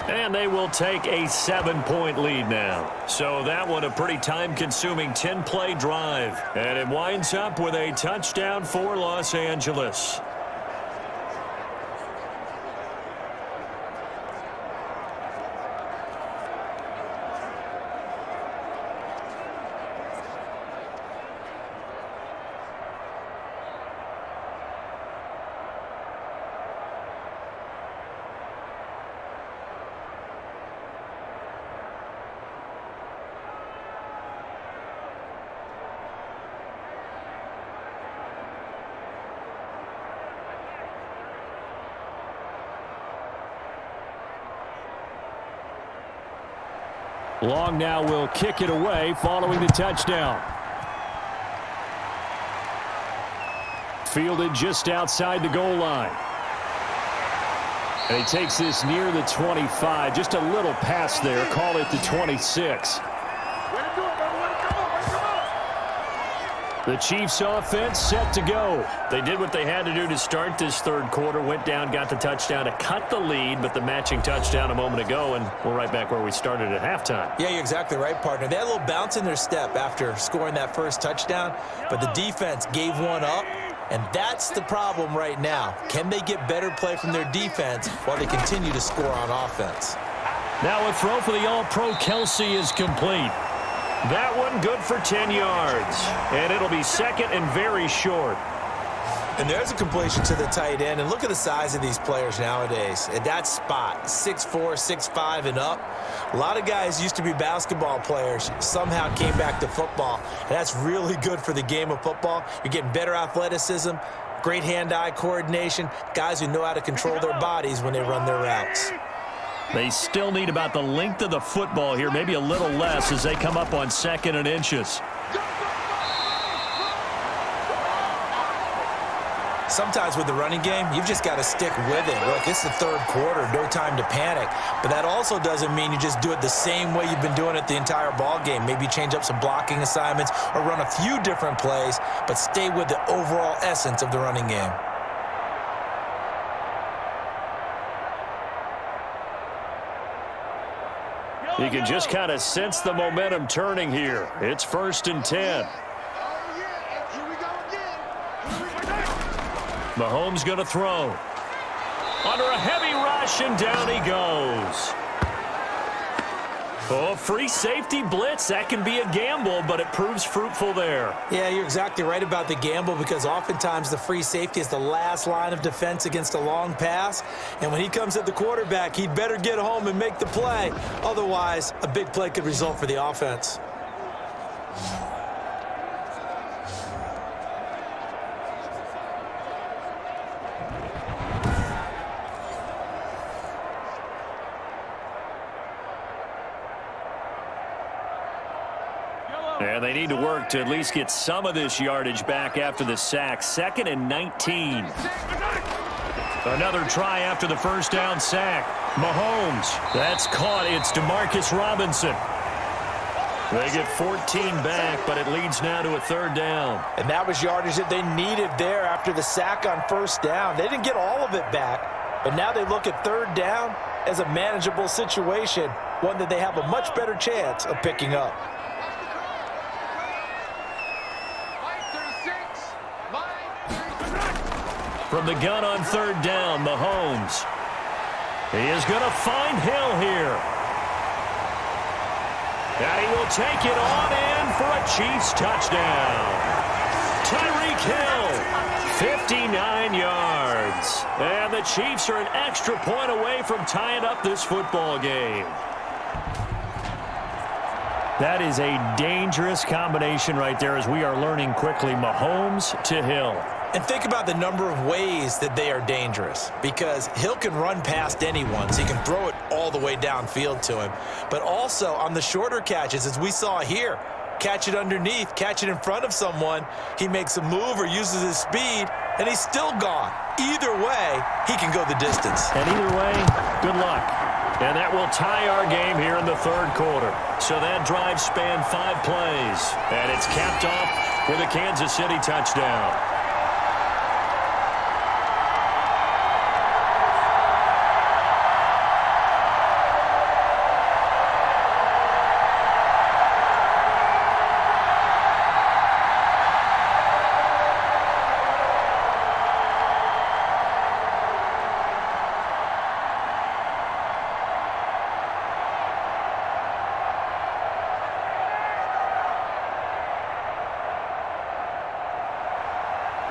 And they will take a 7-point lead now. So that one a pretty time-consuming 10-play drive. And it winds up with a touchdown for Los Angeles. Long now will kick it away following the touchdown. Fielded just outside the goal line. And he takes this near the 25. Just a little pass there. Call it the 26. The Chiefs offense set to go. They did what they had to do to start this 3rd quarter. Went down, got the touchdown to cut the lead, but the matching touchdown a moment ago, and we're right back where we started at halftime. Yeah, you're exactly right, partner. They had a little bounce in their step after scoring that first touchdown, but the defense gave one up, and that's the problem right now. Can they get better play from their defense while they continue to score on offense? Now a throw for the All-Pro Kelsey is complete. That one good for 10 yards. And it'll be 2nd and very short. And there's a completion to the tight end. And look at the size of these players nowadays. At that spot, 6'4", 6'5", and up. A lot of guys used to be basketball players, somehow came back to football. And that's really good for the game of football. You're getting better athleticism, great hand-eye coordination, guys who know how to control their bodies when they run their routes. They still need about the length of the football here, maybe a little less as they come up on 2nd and inches. Sometimes with the running game, you've just got to stick with it. Look, it's the 3rd quarter, no time to panic. But that also doesn't mean you just do it the same way you've been doing it the entire ball game. Maybe change up some blocking assignments or run a few different plays, but stay with the overall essence of the running game. You can just kind of sense the momentum turning here. It's 1st and 10. Mahomes going to throw. Under a heavy rush, and down he goes. Oh, free safety blitz. That can be a gamble, but it proves fruitful there. Yeah, you're exactly right about the gamble because oftentimes the free safety is the last line of defense against a long pass. And when he comes at the quarterback, he'd better get home and make the play. Otherwise, a big play could result for the offense. And they need to work to at least get some of this yardage back after the sack. 2nd and 19. Another try after the first down sack. Mahomes. That's caught. It's Demarcus Robinson. They get 14 back, but it leads now to a 3rd down. And that was yardage that they needed there after the sack on 1st down. They didn't get all of it back, but now they look at 3rd down as a manageable situation, one that they have a much better chance of picking up. From the gun on 3rd down, Mahomes. He is going to find Hill here. And he will take it on in for a Chiefs touchdown. Tyreek Hill, 59 yards. And the Chiefs are an extra point away from tying up this football game. That is a dangerous combination right there, as we are learning quickly. Mahomes to Hill. And think about the number of ways that they are dangerous, because Hill can run past anyone, so he can throw it all the way downfield to him. But also on the shorter catches, as we saw here, catch it underneath, catch it in front of someone, he makes a move or uses his speed, and he's still gone. Either way, he can go the distance. And either way, good luck. And that will tie our game here in the 3rd quarter. So that drive spanned 5 plays, and it's capped off with a Kansas City touchdown.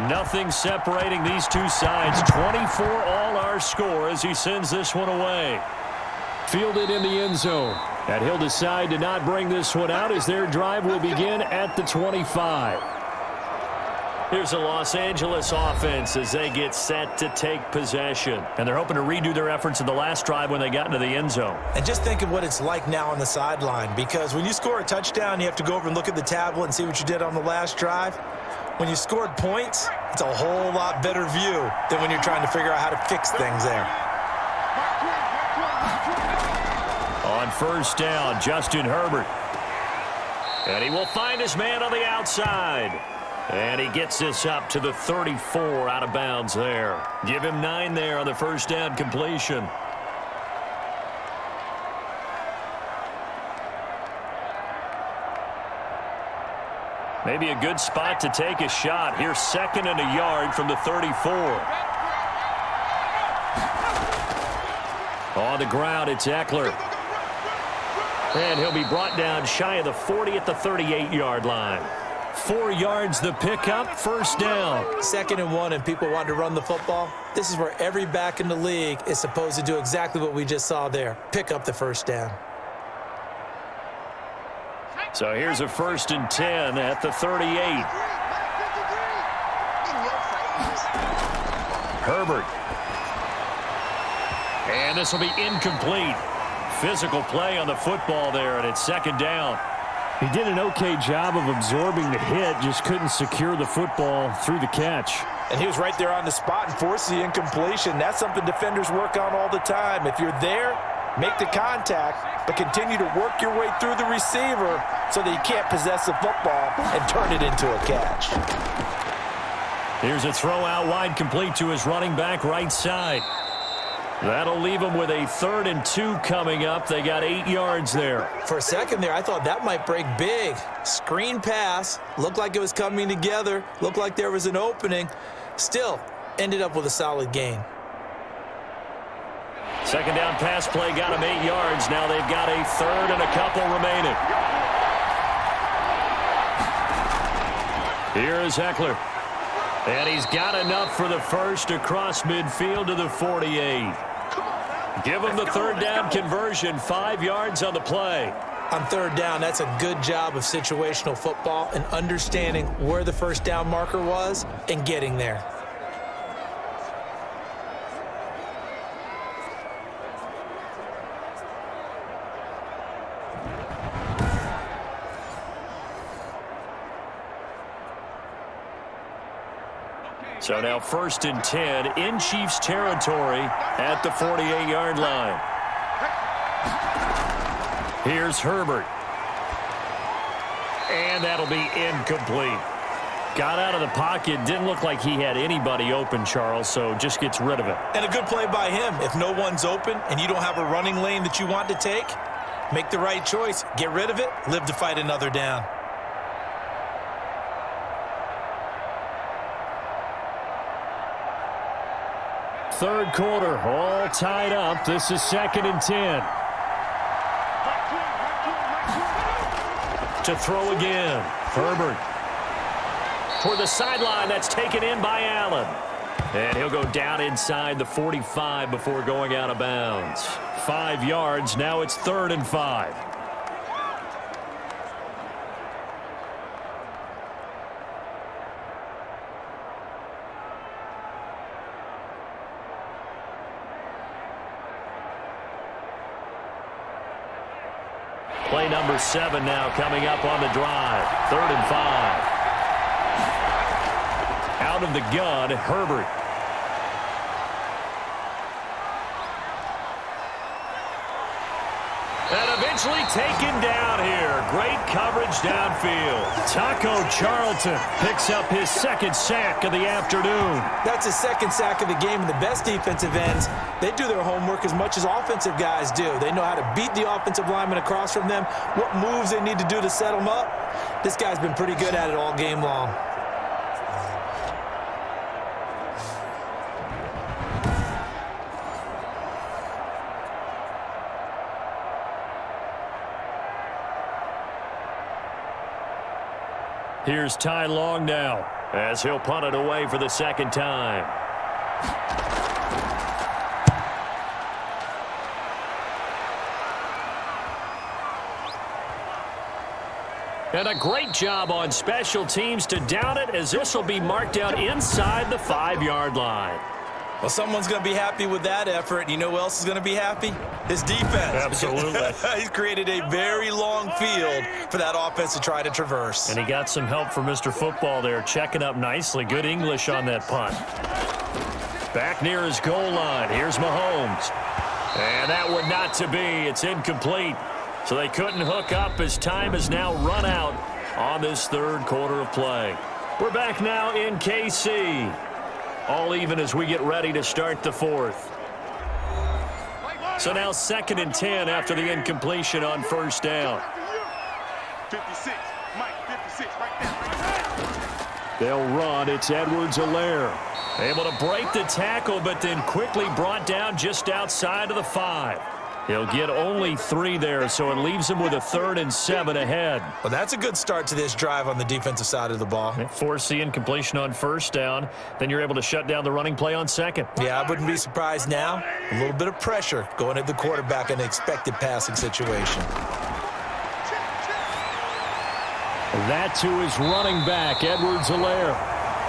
Nothing separating these two sides. 24 all our score as he sends this one away. Fielded in the end zone. And he'll decide to not bring this one out as their drive will begin at the 25. Here's a Los Angeles offense as they get set to take possession. And they're hoping to redo their efforts in the last drive when they got into the end zone. And just think of what it's like now on the sideline, because when you score a touchdown, you have to go over and look at the tablet and see what you did on the last drive. When you scored points, it's a whole lot better view than when you're trying to figure out how to fix things there. On 1st down, Justin Herbert. And he will find his man on the outside. And he gets this up to the 34 out of bounds there. Give him 9 there on the 1st down completion. Maybe a good spot to take a shot. Here's 2nd and a yard from the 34. On the ground, it's Eckler. And he'll be brought down shy of the 40 at the 38-yard line. 4 yards the pickup, 1st down. 2nd and 1, and people want to run the football. This is where every back in the league is supposed to do exactly what we just saw there. Pick up the 1st down. So here's a 1st and 10 at the 38. Herbert. And this will be incomplete. Physical play on the football there, and it's 2nd down. He did an okay job of absorbing the hit, just couldn't secure the football through the catch. And he was right there on the spot and forced the incompletion. That's something defenders work on all the time. If you're there, make the contact, but continue to work your way through the receiver so that you can't possess the football and turn it into a catch. Here's a throw out wide, complete to his running back right side. That'll leave him with a 3rd and 2 coming up. They got 8 yards there. For a second there, I thought that might break big. Screen pass, looked like it was coming together, looked like there was an opening. Still, ended up with a solid gain. 2nd down pass play got him 8 yards. Now they've got a 3rd and a couple remaining. Here is Eckler. And he's got enough for the 1st across midfield to the 48. Give him the 3rd down conversion, 5 yards on the play. On 3rd down, that's a good job of situational football and understanding where the 1st down marker was and getting there. So now 1st and 10 in Chiefs territory at the 48-yard line. Here's Herbert. And that'll be incomplete. Got out of the pocket. Didn't look like he had anybody open, Charles, so just gets rid of it. And a good play by him. If no one's open and you don't have a running lane that you want to take, make the right choice. Get rid of it. Live to fight another down. Third quarter, all tied up. This is 2nd and 10. To throw again. Herbert. For the sideline, that's taken in by Allen. And he'll go down inside the 45 before going out of bounds. 5 yards, now it's 3rd and 5. Play number 7 now coming up on the drive. 3rd and 5. Out of the gun, Herbert. And eventually taken down here. Great coverage downfield. Taco Charlton picks up his 2nd sack of the afternoon. That's his 2nd sack of the game, and the best defensive ends, they do their homework as much as offensive guys do. They know how to beat the offensive lineman across from them, what moves they need to do to set them up. This guy's been pretty good at it all game long. Here's Ty Long now as he'll punt it away for the 2nd time. And a great job on special teams to down it, as this will be marked out inside the 5-yard line. Well, someone's going to be happy with that effort. You know who else is going to be happy? His defense. Absolutely. He's created a very long field for that offense to try to traverse. And he got some help from Mr. Football there, checking up nicely. Good English on that punt. Back near his goal line. Here's Mahomes. And that one not to be. It's incomplete. So they couldn't hook up as time has now run out on this 3rd quarter of play. We're back now in KC. All even as we get ready to start the 4th. So now 2nd and 10 after the incompletion on 1st down. 56, Mike, 56, right there. They'll run. It's Edwards-Helaire. Able to break the tackle, but then quickly brought down just outside of the 5. He'll get only 3 there, so it leaves him with a 3rd and 7 ahead. Well, that's a good start to this drive on the defensive side of the ball. Force the incompletion on 1st down. Then you're able to shut down the running play on 2nd. Yeah, I wouldn't be surprised now. A little bit of pressure going at the quarterback in an expected passing situation. That to his running back, Edwards-Helaire.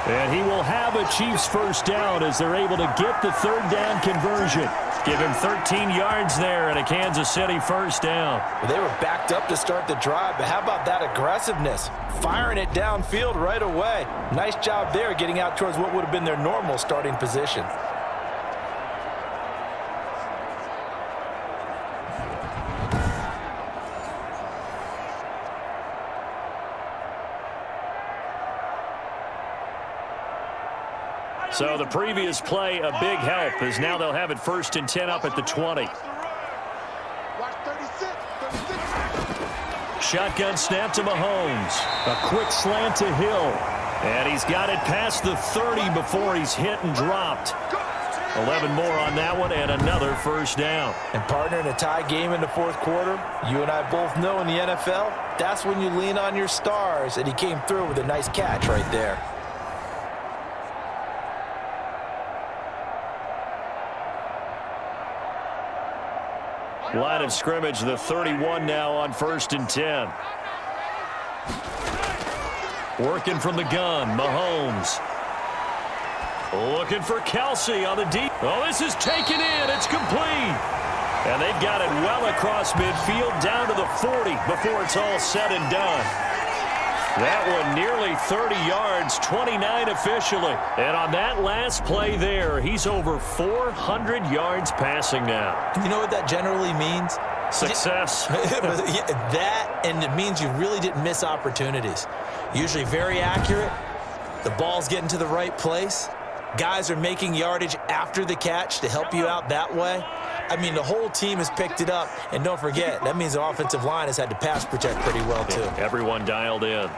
And he will have a Chiefs 1st down as they're able to get the 3rd down conversion. Give him 13 yards there and a Kansas City 1st down. Well, they were backed up to start the drive, but how about that aggressiveness? Firing it downfield right away. Nice job there getting out towards what would have been their normal starting position. So the previous play, a big help, as now they'll have it 1st and 10 up at the 20. Watch 36, 36. Shotgun snap to Mahomes. A quick slant to Hill. And he's got it past the 30 before he's hit and dropped. 11 more on that one and another 1st down. And partner, in a tie game in the 4th quarter, you and I both know in the NFL, that's when you lean on your stars, and he came through with a nice catch right there. Line of scrimmage, the 31 now on 1st and 10. Working from the gun, Mahomes. Looking for Kelsey on the deep. Oh, this is taken in. It's complete. And they've got it well across midfield down to the 40 before it's all said and done. That one nearly 30 yards, 29 officially. And on that last play there, he's over 400 yards passing now. You know what that generally means? Success. That, and it means you really didn't miss opportunities. Usually very accurate. The ball's getting to the right place. Guys are making yardage after the catch to help you out that way. I mean, the whole team has picked it up. And don't forget, that means the offensive line has had to pass protect pretty well, too. Yeah, everyone dialed in.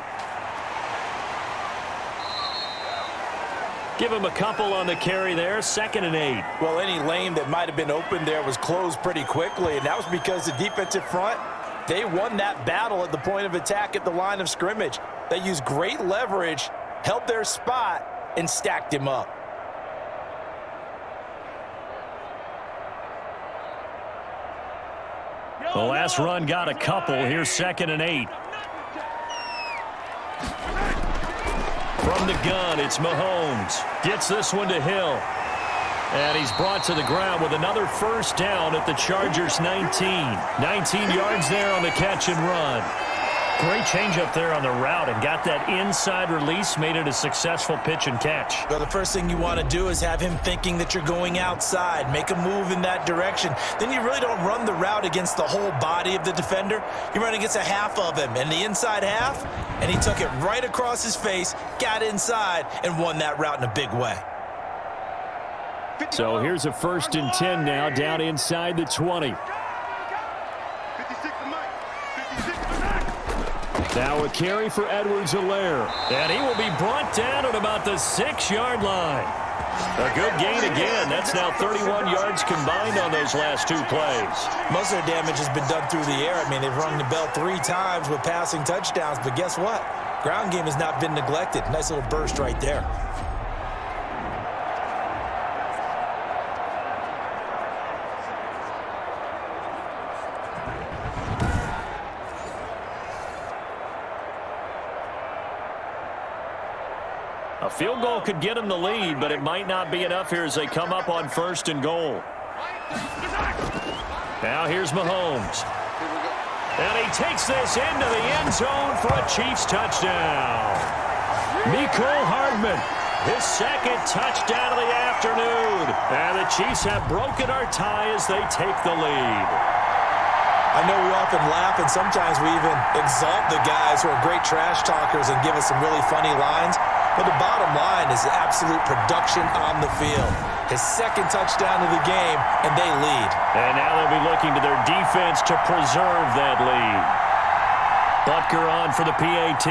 Give him a couple on the carry there, 2nd and 8. Well, any lane that might have been open there was closed pretty quickly, and that was because the defensive front, they won that battle at the point of attack at the line of scrimmage. They used great leverage, held their spot, and stacked him up. The last run got a couple. Here's 2nd and 8. From the gun, it's Mahomes. Gets this one to Hill. And he's brought to the ground with another first down at the Chargers' 19. 19 yards there on the catch and run. Great change up there on the route and got that inside release, made it a successful pitch and catch. Well, the first thing you want to do is have him thinking that you're going outside, make a move in that direction. Then you really don't run the route against the whole body of the defender. You run against a half of him, and the inside half, and he took it right across his face, got inside, and won that route in a big way. So here's a 1st and 10 now, down inside the 20. 56 to Mike. 56 to Mike. Now a carry for Edwards-Helaire. And he will be brought down at about the 6-yard line. A good gain again. That's now 31 yards combined on those last 2 plays. Most of their damage has been done through the air. I mean, they've rung the bell 3 times with passing touchdowns, but guess what? Ground game has not been neglected. Nice little burst right there. A field goal could get him the lead, but it might not be enough here as they come up on 1st and goal. Now here's Mahomes. And he takes this into the end zone for a Chiefs touchdown. Mecole Hardman, his 2nd touchdown of the afternoon. And the Chiefs have broken our tie as they take the lead. I know we often laugh, and sometimes we even exalt the guys who are great trash talkers and give us some really funny lines. But the bottom line is absolute production on the field. His 2nd touchdown of the game, and they lead. And now they'll be looking to their defense to preserve that lead. Butker on for the PAT.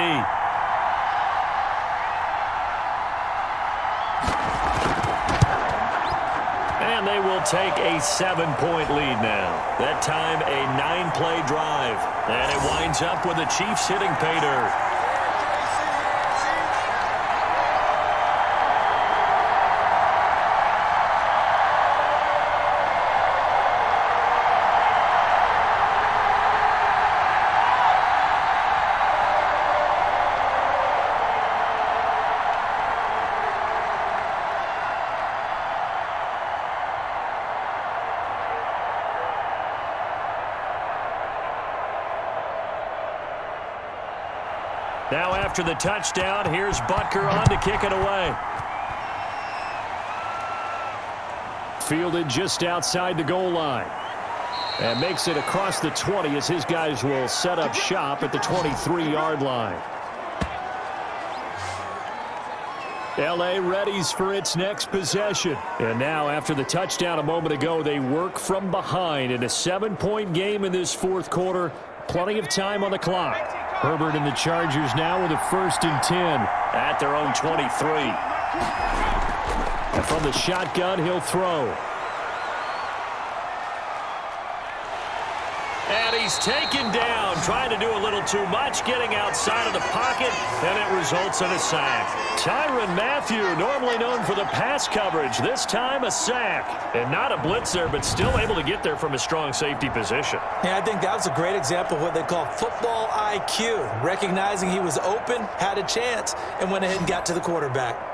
And they will take a 7-point lead now. That time a 9-play drive. And it winds up with the Chiefs hitting pay dirt. Now after the touchdown, here's Butker on to kick it away. Fielded just outside the goal line. And makes it across the 20 as his guys will set up shop at the 23-yard line. L.A. readies for its next possession. And now after the touchdown a moment ago, they work from behind in a 7-point game in this 4th quarter. Plenty of time on the clock. Herbert and the Chargers now with a 1st and 10 at their own 23. And from the shotgun, he'll throw. And he's taken down, trying to do a little too much, getting outside of the pocket, and it results in a sack. Tyrann Mathieu, normally known for the pass coverage, this time a sack. And not a blitzer, but still able to get there from a strong safety position. Yeah, I think that was a great example of what they call football IQ. Recognizing he was open, had a chance, and went ahead and got to the quarterback.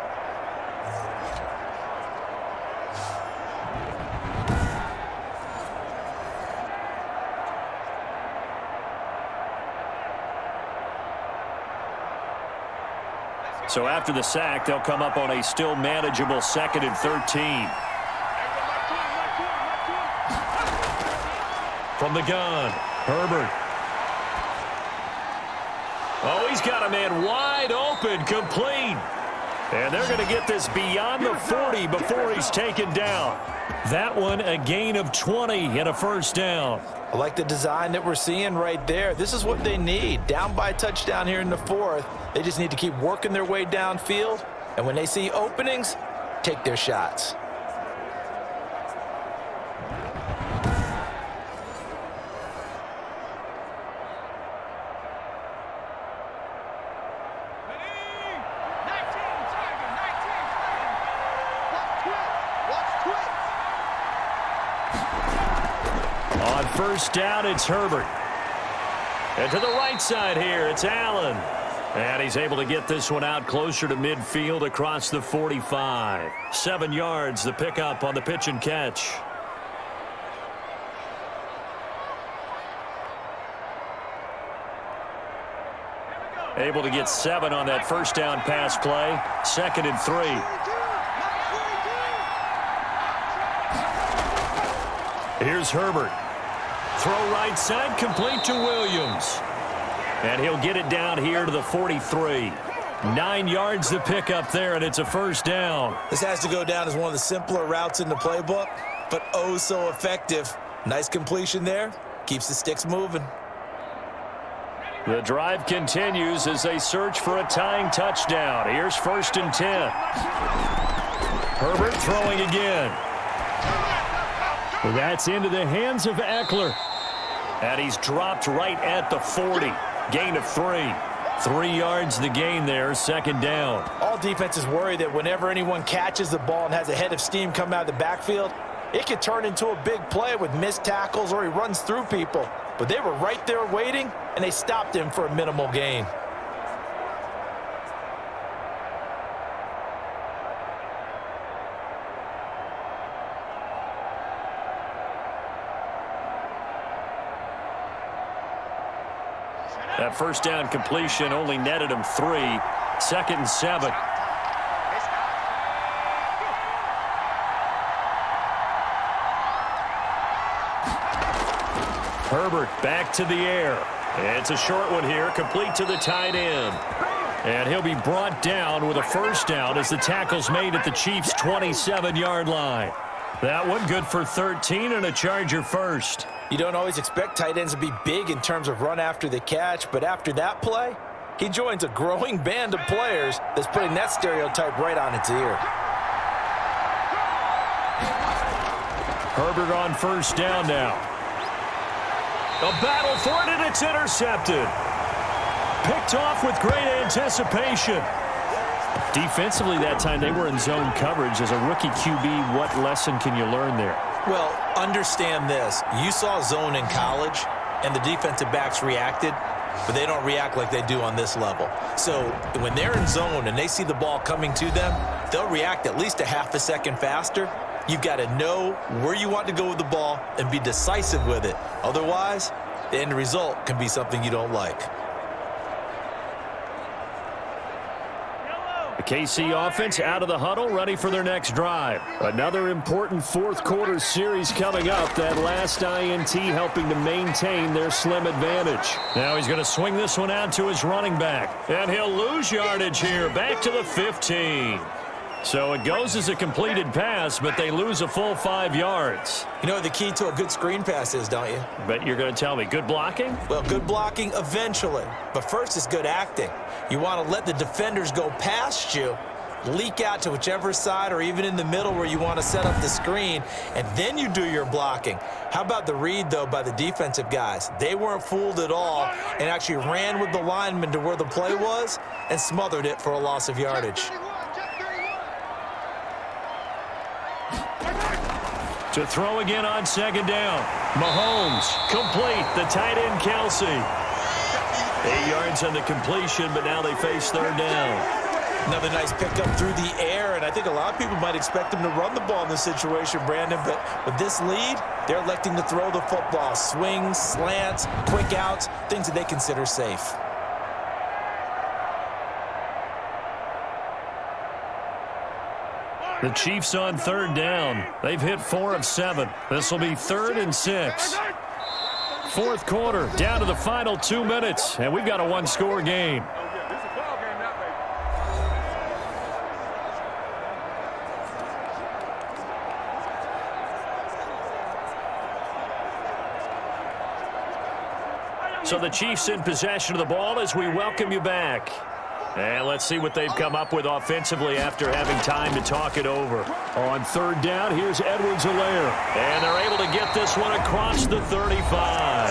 So after the sack, they'll come up on a still manageable 2nd and 13. From the gun, Herbert. Oh, he's got a man wide open, complete. And they're going to get this beyond the 40 before he's taken down. That one, a gain of 20 and a first down. I like the design that we're seeing right there. This is what they need. Down by a touchdown here in the 4th. They just need to keep working their way downfield. And when they see openings, take their shots. On first down, it's Herbert. And to the right side here, it's Allen. And he's able to get this one out closer to midfield across the 45. 7 yards, the pickup on the pitch and catch. Able to get 7 on that first down pass play. 2nd and 3. Here's Herbert. Throw right side, complete to Williams. And he'll get it down here to the 43. 9 yards to pick up there, and it's a first down. This has to go down as one of the simpler routes in the playbook, but oh so effective. Nice completion there. Keeps the sticks moving. The drive continues as they search for a tying touchdown. Here's 1st and 10. Herbert throwing again. That's into the hands of Eckler. And he's dropped right at the 40. Gain of 3. 3 yards the gain there, 2nd down. All defenses worry that whenever anyone catches the ball and has a head of steam come out of the backfield, it could turn into a big play with missed tackles or he runs through people. But they were right there waiting, and they stopped him for a minimal gain. That first down completion only netted him 3. 2nd and 7. Herbert back to the air. It's a short one here, complete to the tight end. And he'll be brought down with a first down as the tackle's made at the Chiefs' 27-yard line. That one good for 13 and a Charger first. You don't always expect tight ends to be big in terms of run after the catch, but after that play, he joins a growing band of players that's putting that stereotype right on its ear. Herbert on first down now. A battle for it, and it's intercepted. Picked off with great anticipation. Defensively that time, they were in zone coverage. As a rookie QB, what lesson can you learn there? Well, understand this. You saw zone in college, and the defensive backs reacted, but they don't react like they do on this level. So when they're in zone and they see the ball coming to them, they'll react at least a half a second faster. You've got to know where you want to go with the ball and be decisive with it. Otherwise, the end result can be something you don't like. The KC offense out of the huddle, ready for their next drive. Another important fourth quarter series coming up. That last INT helping to maintain their slim advantage. Now he's going to swing this one out to his running back. And he'll lose yardage here, back to the 15. So it goes as a completed pass, but they lose a full 5 yards. You know what the key to a good screen pass is, don't you? But you're going to tell me, good blocking? Well, good blocking eventually. But first is good acting. You want to let the defenders go past you, leak out to whichever side or even in the middle where you want to set up the screen, and then you do your blocking. How about the read, though, by the defensive guys? They weren't fooled at all and actually ran with the lineman to where the play was and smothered it for a loss of yardage. To throw again on second down. Mahomes, complete, the tight end Kelsey. 8 yards on the completion, but now they face third down. Another nice pickup through the air, and I think a lot of people might expect them to run the ball in this situation, Brandon, but with this lead, they're electing to throw the football. Swings, slants, quick outs, things that they consider safe. The Chiefs on third down. They've hit 4 of 7. This will be 3rd and 6. Fourth quarter, down to the final 2 minutes, and we've got a one-score game. So the Chiefs in possession of the ball as we welcome you back. And let's see what they've come up with offensively after having time to talk it over. On third down, here's Edwards-Helaire. And they're able to get this one across the 35.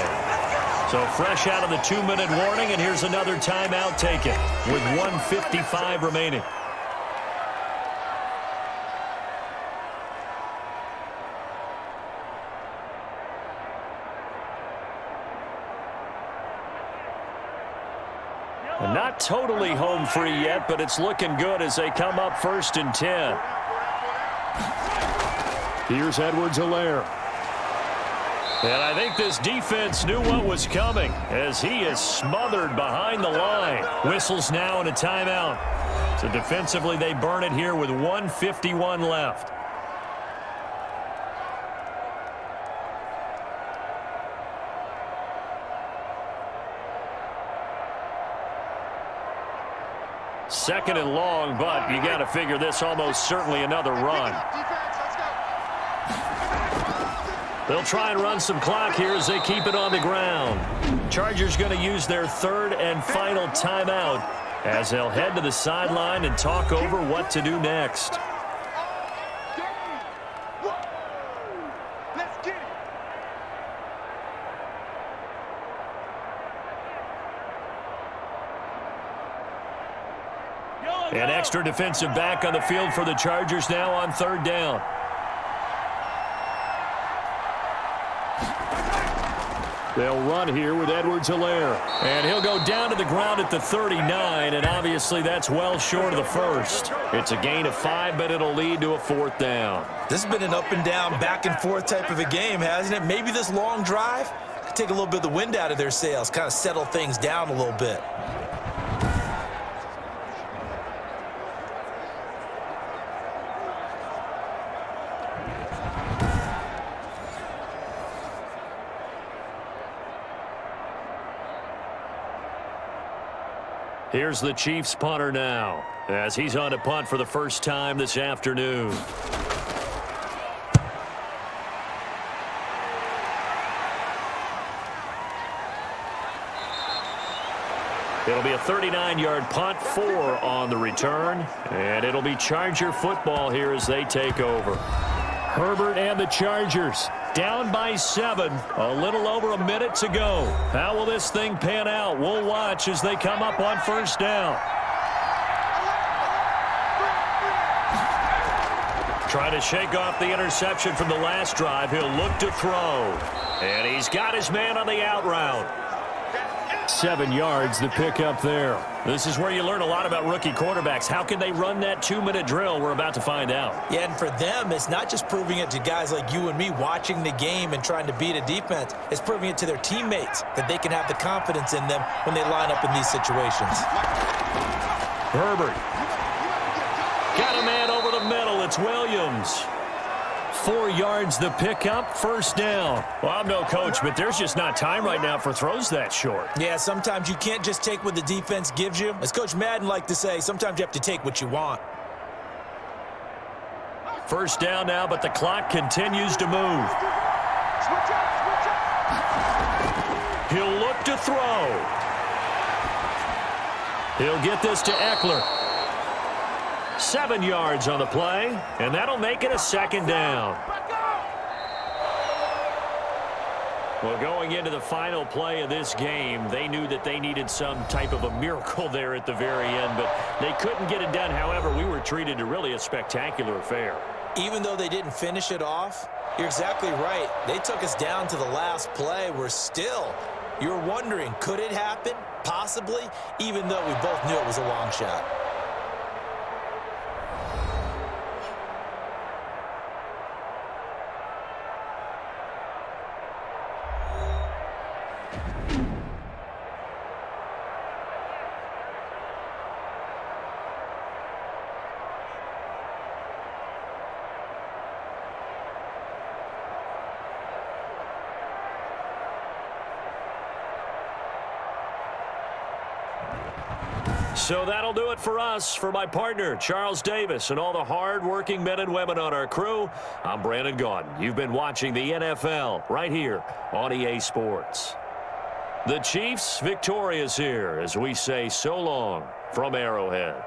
So fresh out of the 2-minute warning, and here's another timeout taken with 1:55 remaining. Not totally home free yet, but it's looking good as they come up 1st and 10. Here's Edwards-Helaire. And I think this defense knew what was coming as he is smothered behind the line. Whistles now and a timeout. So defensively they burn it here with 1:51 left. Second and long, but you got to figure this almost certainly another run. They'll try and run some clock here as they keep it on the ground. Chargers going to use their 3rd and final timeout as they'll head to the sideline and talk over what to do next. An extra defensive back on the field for the Chargers now on third down. They'll run here with Edwards-Helaire. And he'll go down to the ground at the 39, and obviously that's well short of the first. It's a gain of 5, but it'll lead to a 4th down. This has been an up and down, back and forth type of a game, hasn't it? Maybe this long drive could take a little bit of the wind out of their sails, kind of settle things down a little bit. Here's the Chiefs punter now as he's on to punt for the first time this afternoon. It'll be a 39-yard punt, 4 on the return, and it'll be Charger football here as they take over. Herbert and the Chargers down by 7, a little over a minute to go. How will this thing pan out? We'll watch as they come up on first down. Trying to shake off the interception from the last drive. He'll look to throw. And he's got his man on the out route. 7 yards, the pickup there. This is where you learn a lot about rookie quarterbacks. How can they run that 2-minute drill? We're about to find out. Yeah, and for them, it's not just proving it to guys like you and me watching the game and trying to beat a defense. It's proving it to their teammates that they can have the confidence in them when they line up in these situations. Herbert. Got a man over the middle. It's Williams. 4 yards the pickup, first down. Well, I'm no coach, but there's just not time right now for throws that short. Yeah, sometimes you can't just take what the defense gives you. As Coach Madden liked to say, sometimes you have to take what you want. First down now, but the clock continues to move. He'll look to throw. He'll get this to Eckler. 7 yards on the play, and that'll make it a second down. Well, going into the final play of this game, they knew that they needed some type of a miracle there at the very end, but they couldn't get it done. However, we were treated to really a spectacular affair. Even though they didn't finish it off, you're exactly right. They took us down to the last play. You're wondering, could it happen? Possibly, even though we both knew it was a long shot. So that'll do it for us. For my partner, Charles Davis, and all the hard-working men and women on our crew, I'm Brandon Gaudin. You've been watching the NFL right here on EA Sports. The Chiefs victorious here as we say so long from Arrowhead.